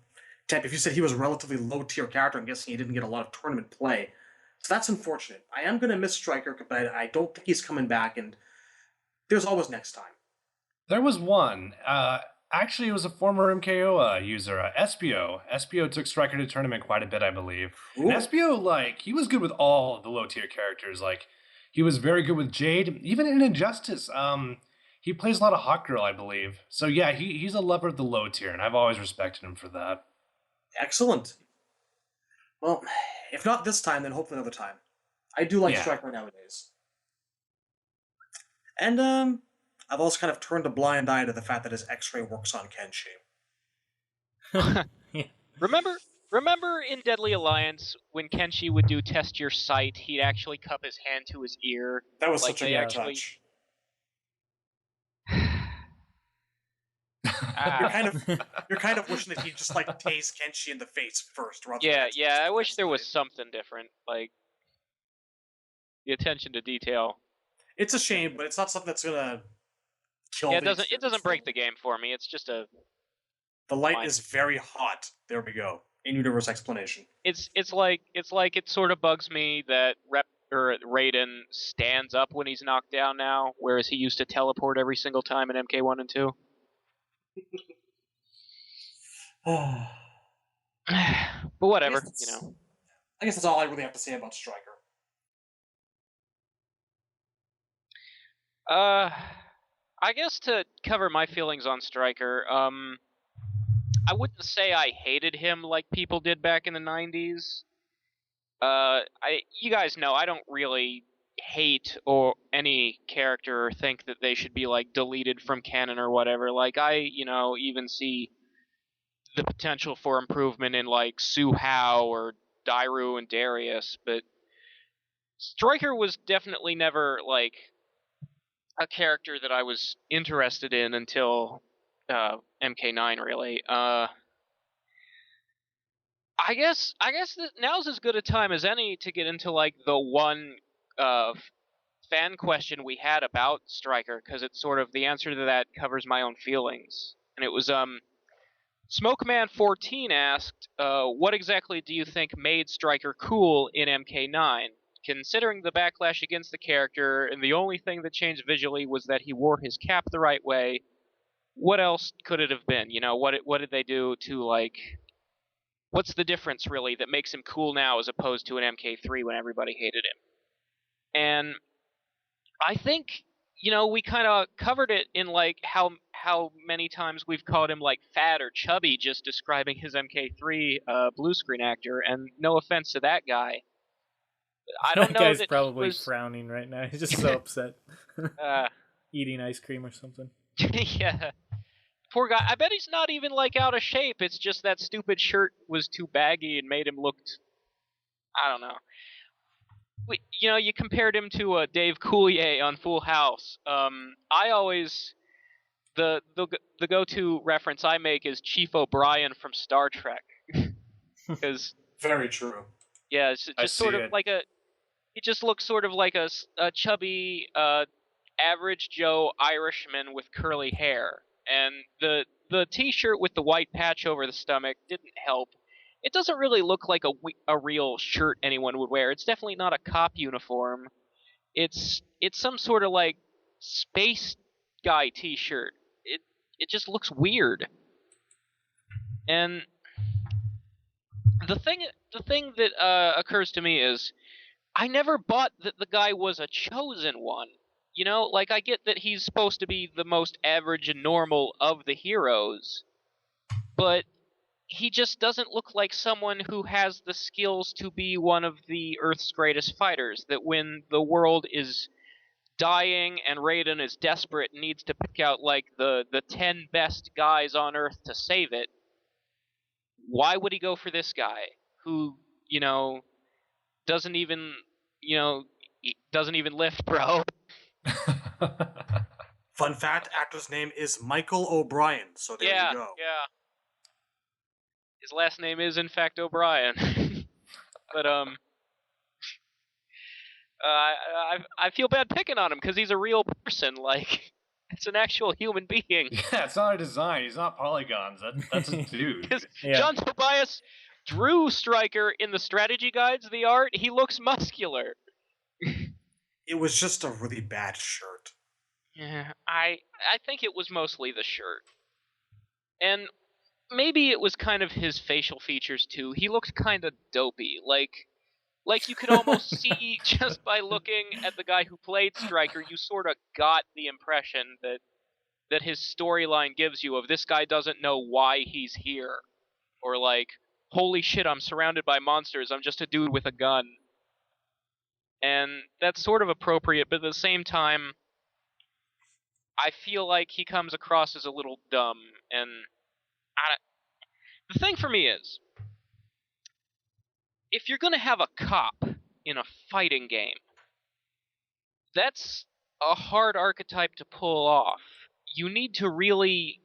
you said he was a relatively low-tier character, I'm guessing he didn't get a lot of tournament play. So that's unfortunate. I am going to miss Stryker, but I don't think he's coming back, and there's always next time. There was one. Actually, it was a former MKO user, Espio. Espio took Stryker to tournament quite a bit, I believe. Ooh. And Espio, he was good with all the low-tier characters. He was very good with Jade. Even in Injustice, he plays a lot of Hot Girl, I believe. So yeah, he's a lover of the low tier, and I've always respected him for that. Excellent. Well, if not this time, then hopefully another time. I do like Stryker nowadays. And I've also kind of turned a blind eye to the fact that his X-ray works on Kenshi. Remember in Deadly Alliance when Kenshi would do test your sight, he'd actually cup his hand to his ear. That was such a great touch. You're kind of wishing that he'd just tase Kenshi in the face first. Yeah. I wish there was something different, like the attention to detail. It's a shame, but it's not something that's gonna kill. Yeah, it doesn't break the game for me. It's just a. The light is very hot. There we go. In-universe explanation. It's like it sort of bugs me that Raiden stands up when he's knocked down now, whereas he used to teleport every single time in MK1 and 2. But whatever, I guess that's all I really have to say about Stryker. I guess to cover my feelings on Stryker, I wouldn't say I hated him like people did back in the 90s. You guys know I don't really hate or any character or think that they should be deleted from canon or whatever. I even see the potential for improvement in Su Hao or Dairu and Darius, but Stryker was definitely never a character that I was interested in until MK9 really. I guess that now's as good a time as any to get into the one fan question we had about Stryker, because it's sort of the answer to that covers my own feelings. And it was Smokeman14 asked, what exactly do you think made Stryker cool in MK9? Considering the backlash against the character, and the only thing that changed visually was that he wore his cap the right way, what else could it have been? What did they do to what's the difference really that makes him cool now as opposed to an MK3 when everybody hated him? And I think we kind of covered it in how many times we've called him fat or chubby just describing his MK3 blue screen actor, and no offense to that guy. I don't know. That guy's that probably frowning right now. He's just so upset. Eating ice cream or something. Yeah. Poor guy. I bet he's not even out of shape. It's just that stupid shirt was too baggy and made him look. I don't know. You compared him to Dave Coulier on Full House. I always the go-to reference I make is Chief O'Brien from Star Trek. Because very true. Yeah, it's just sort of he just looks sort of like a chubby, average Joe Irishman with curly hair. And the T-shirt with the white patch over the stomach didn't help. it doesn't really look like a real shirt anyone would wear. It's definitely not a cop uniform. It's some sort of like space guy T-shirt. It just looks weird. And the thing that occurs to me is I never bought that the guy was a chosen one. You know, like I get that he's supposed to be the most average and normal of the heroes, but he just doesn't look like someone who has the skills to be one of the Earth's greatest fighters, that when the world is dying and Raiden is desperate and needs to pick out like the 10 best guys on Earth to save it, why would he go for this guy who, you know, doesn't even lift, bro? Fun fact, actor's name is Michael O'Brien, so there you go. Yeah. His last name is, in fact, O'Brien. But, I feel bad picking on him, because he's a real person, like, it's an actual human being. Yeah, it's not a design. He's not polygons. That's a dude. Yeah. John Tobias drew Stryker in the strategy guides, the art. He looks muscular. It was just a really bad shirt. Yeah, I think it was mostly the shirt. And maybe it was kind of his facial features too. He looked kind of dopey, like you could almost see just by looking at the guy who played Stryker, you sort of got the impression that his storyline gives you of this guy doesn't know why he's here, or like, holy shit, I'm surrounded by monsters, I'm just a dude with a gun. And that's sort of appropriate, but at the same time, I feel like he comes across as a little dumb, and the thing for me is, if you're going to have a cop in a fighting game, that's a hard archetype to pull off. You need to really...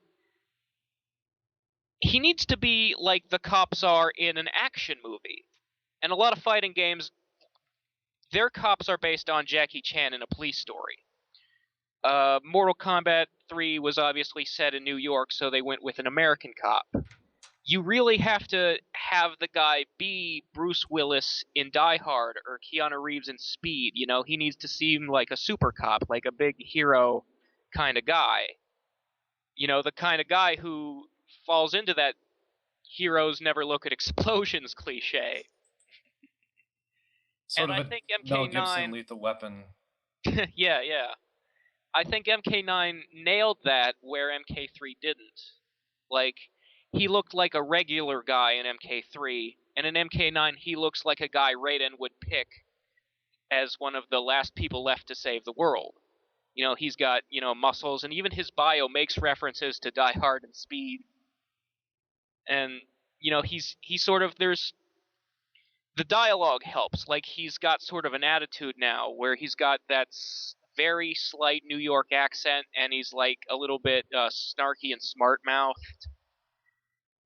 He needs to be like the cops are in an action movie. And a lot of fighting games, their cops are based on Jackie Chan in a police story. Mortal Kombat 3 was obviously set in New York, so they went with an American cop. You really have to have the guy be Bruce Willis in Die Hard or Keanu Reeves in Speed. You know, he needs to seem like a super cop, like a big hero kind of guy. You know, the kind of guy who falls into that heroes never look at explosions cliche. Sort and of I think Mel MK9... Gibson Lethal Weapon. yeah. I think MK9 nailed that where MK3 didn't. Like, he looked like a regular guy in MK3, and in MK9 he looks like a guy Raiden would pick as one of the last people left to save the world. You know, he's got, you know, muscles, and even his bio makes references to Die Hard and Speed. And, you know, he's sort of, there's... The dialogue helps. Like, he's got sort of an attitude now where he's got that very slight New York accent, and he's like a little bit snarky and smart-mouthed.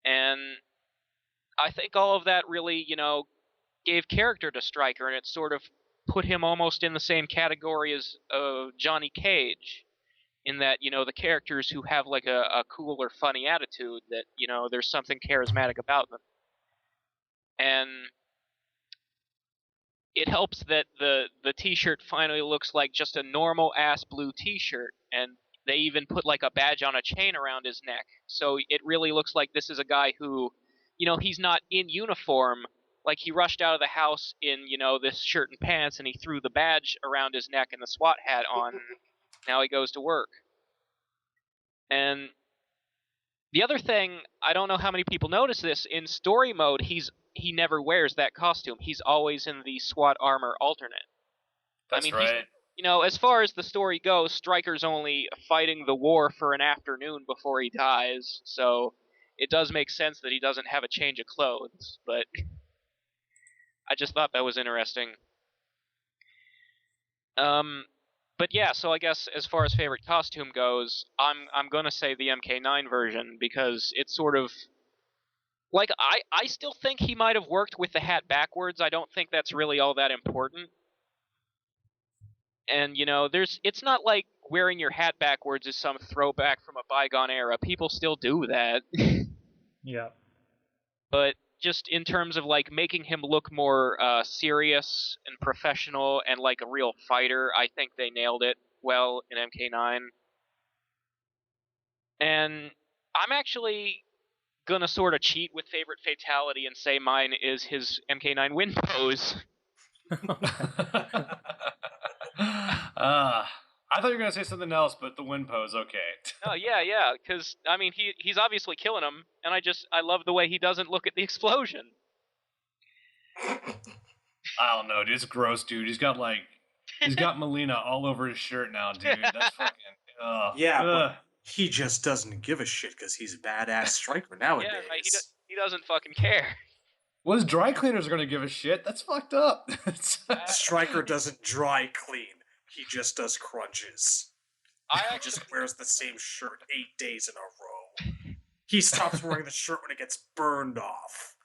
And I think all of that really, you know, gave character to Stryker, and it sort of put him almost in the same category as Johnny Cage, in that, you know, the characters who have like a cool or funny attitude, that, you know, there's something charismatic about them. And it helps that the t-shirt finally looks like just a normal-ass blue t-shirt, and they even put like a badge on a chain around his neck, so it really looks like this is a guy who, you know, he's not in uniform, like he rushed out of the house in, you know, this shirt and pants, and he threw the badge around his neck and the SWAT hat on, now he goes to work. And the other thing, I don't know how many people notice this, in story mode, he never wears that costume. He's always in the SWAT armor alternate. That's right. You know, as far as the story goes, Stryker's only fighting the war for an afternoon before he dies, so it does make sense that he doesn't have a change of clothes, but I just thought that was interesting. But yeah, so I guess as far as favorite costume goes, I'm gonna say the MK9 version, because it's sort of... Like, I still think he might have worked with the hat backwards. I don't think that's really all that important. And, you know, it's not like wearing your hat backwards is some throwback from a bygone era. People still do that. Yeah. But just in terms of like making him look more serious and professional and like a real fighter, I think they nailed it well in MK9. And I'm actually gonna sort of cheat with favorite fatality and say mine is his MK9 win pose. I thought you were gonna say something else, but the win pose, okay. Oh yeah, because I mean he's obviously killing him, and I love the way he doesn't look at the explosion. I don't know, dude. It's gross, dude. He's got Melina all over his shirt now, dude. That's fucking. Yeah, but he just doesn't give a shit because he's a badass striker nowadays. Yeah, right, he doesn't fucking care. Well, his dry cleaners are gonna give a shit. That's fucked up. Stryker doesn't dry clean. He just does crunches. He just wears the same shirt 8 days in a row. He stops wearing the shirt when it gets burned off.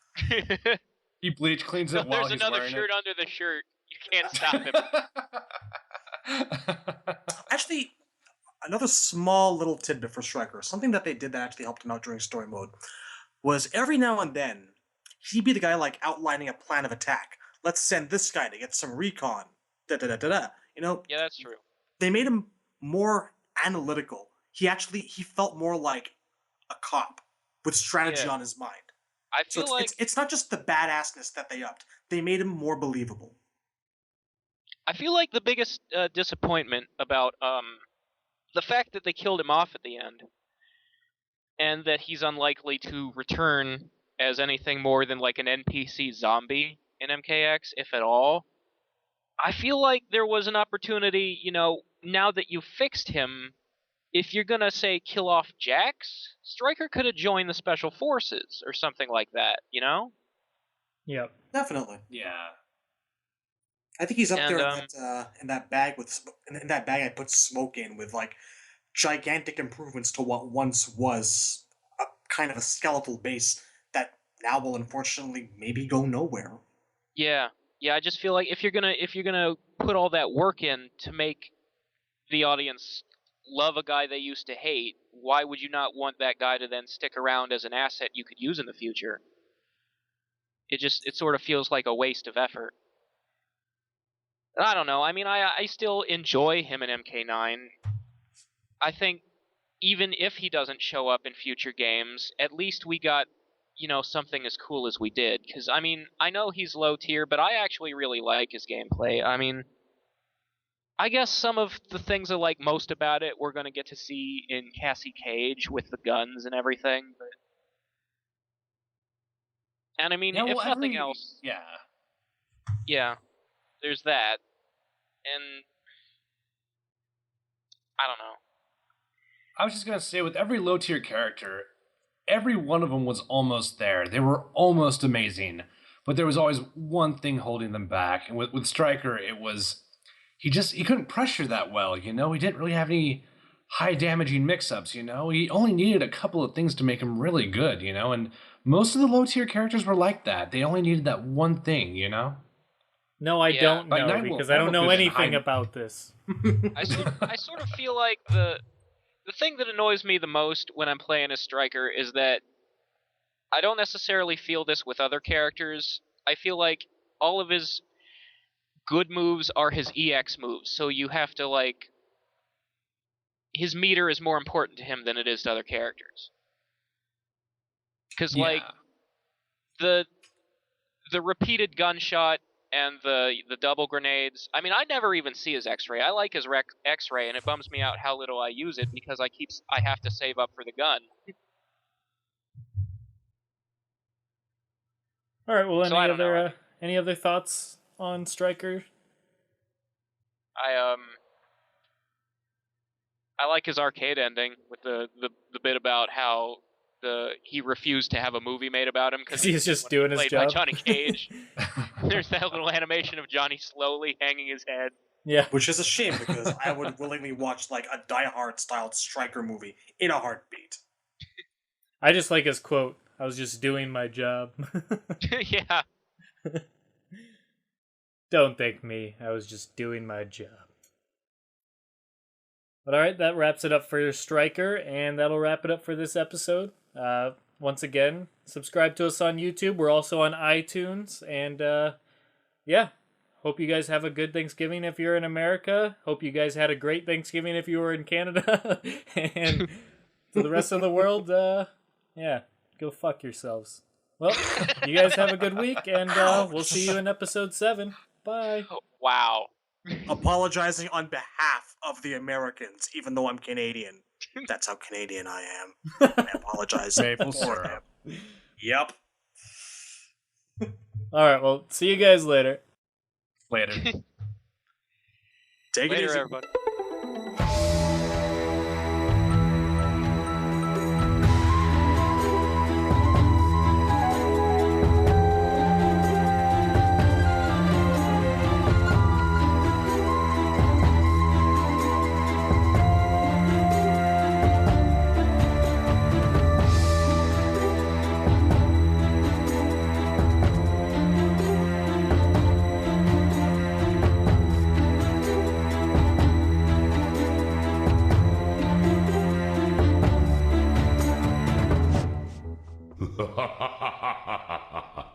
He bleach cleans it while he's wearing it. There's another shirt under the shirt. You can't stop him. Actually, another small little tidbit for Stryker, something that they did that actually helped him out during story mode, was every now and then, he'd be the guy like outlining a plan of attack. Let's send this guy to get some recon. Da-da-da-da-da. You know? Yeah, that's true. They made him more analytical. He felt more like a cop with strategy on his mind. I feel it's not just the badassness that they upped. They made him more believable. I feel like the biggest disappointment about the fact that they killed him off at the end, and that he's unlikely to return as anything more than like an NPC zombie in MKX, if at all. I feel like there was an opportunity, you know, now that you fixed him, if you're gonna say kill off Jax, Stryker could have joined the Special Forces or something like that, you know? Yep. Definitely. Yeah. I think he's up there in that bag I put smoke in with like gigantic improvements to what once was a kind of a skeletal base that now will unfortunately maybe go nowhere. Yeah, I just feel like if you're gonna put all that work in to make the audience love a guy they used to hate, why would you not want that guy to then stick around as an asset you could use in the future? It sort of feels like a waste of effort. I don't know. I mean, I still enjoy him in MK9. I think even if he doesn't show up in future games, at least we got, you know, something as cool as we did. Because, I mean, I know he's low tier, but I actually really like his gameplay. I mean, I guess some of the things I like most about it we're going to get to see in Cassie Cage with the guns and everything. But... And I mean, if nothing else... Yeah, there's that. And... I don't know. I was just going to say, with every low tier character, every one of them was almost there. They were almost amazing, but there was always one thing holding them back. And with Stryker, it was he couldn't pressure that well, you know? He didn't really have any high damaging mix-ups, you know? He only needed a couple of things to make him really good, you know? And most of the low tier characters were like that. They only needed that one thing, you know? No, I don't know, because I don't know anything about this. I sort of feel like the thing that annoys me the most when I'm playing as Stryker is that I don't necessarily feel this with other characters. I feel like all of his good moves are his EX moves, so you have to, like... His meter is more important to him than it is to other characters. Because, like, the repeated gunshot and the double grenades. I mean, I never even see his X-ray. I like his X-ray, and it bums me out how little I use it because I have to save up for the gun. All right. Well, any other thoughts on Stryker? I like his arcade ending with the bit about how he refused to have a movie made about him because he's just doing his job. By Johnny Cage. There's that little animation of Johnny slowly hanging his head. Yeah, which is a shame because I would willingly watch like a Die Hard styled Stryker movie in a heartbeat. I just like his quote. I was just doing my job. Yeah. Don't thank me. I was just doing my job. But alright, that wraps it up for Stryker, and that'll wrap it up for this episode. once again, subscribe to us on YouTube. We're also on iTunes. And yeah, hope you guys have a good Thanksgiving if you're in America. Hope you guys had a great Thanksgiving if you were in Canada. And to the rest of the world, yeah, go fuck yourselves. Well, you guys have a good week, and we'll see you in episode 7. Bye. Wow. Apologizing on behalf of the Americans, even though I'm Canadian. That's how Canadian I am. I apologize Maple for syrup. them. Yep. All right, well, see you guys later. Later. Take it Later, easy. everybody.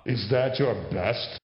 Is that your best?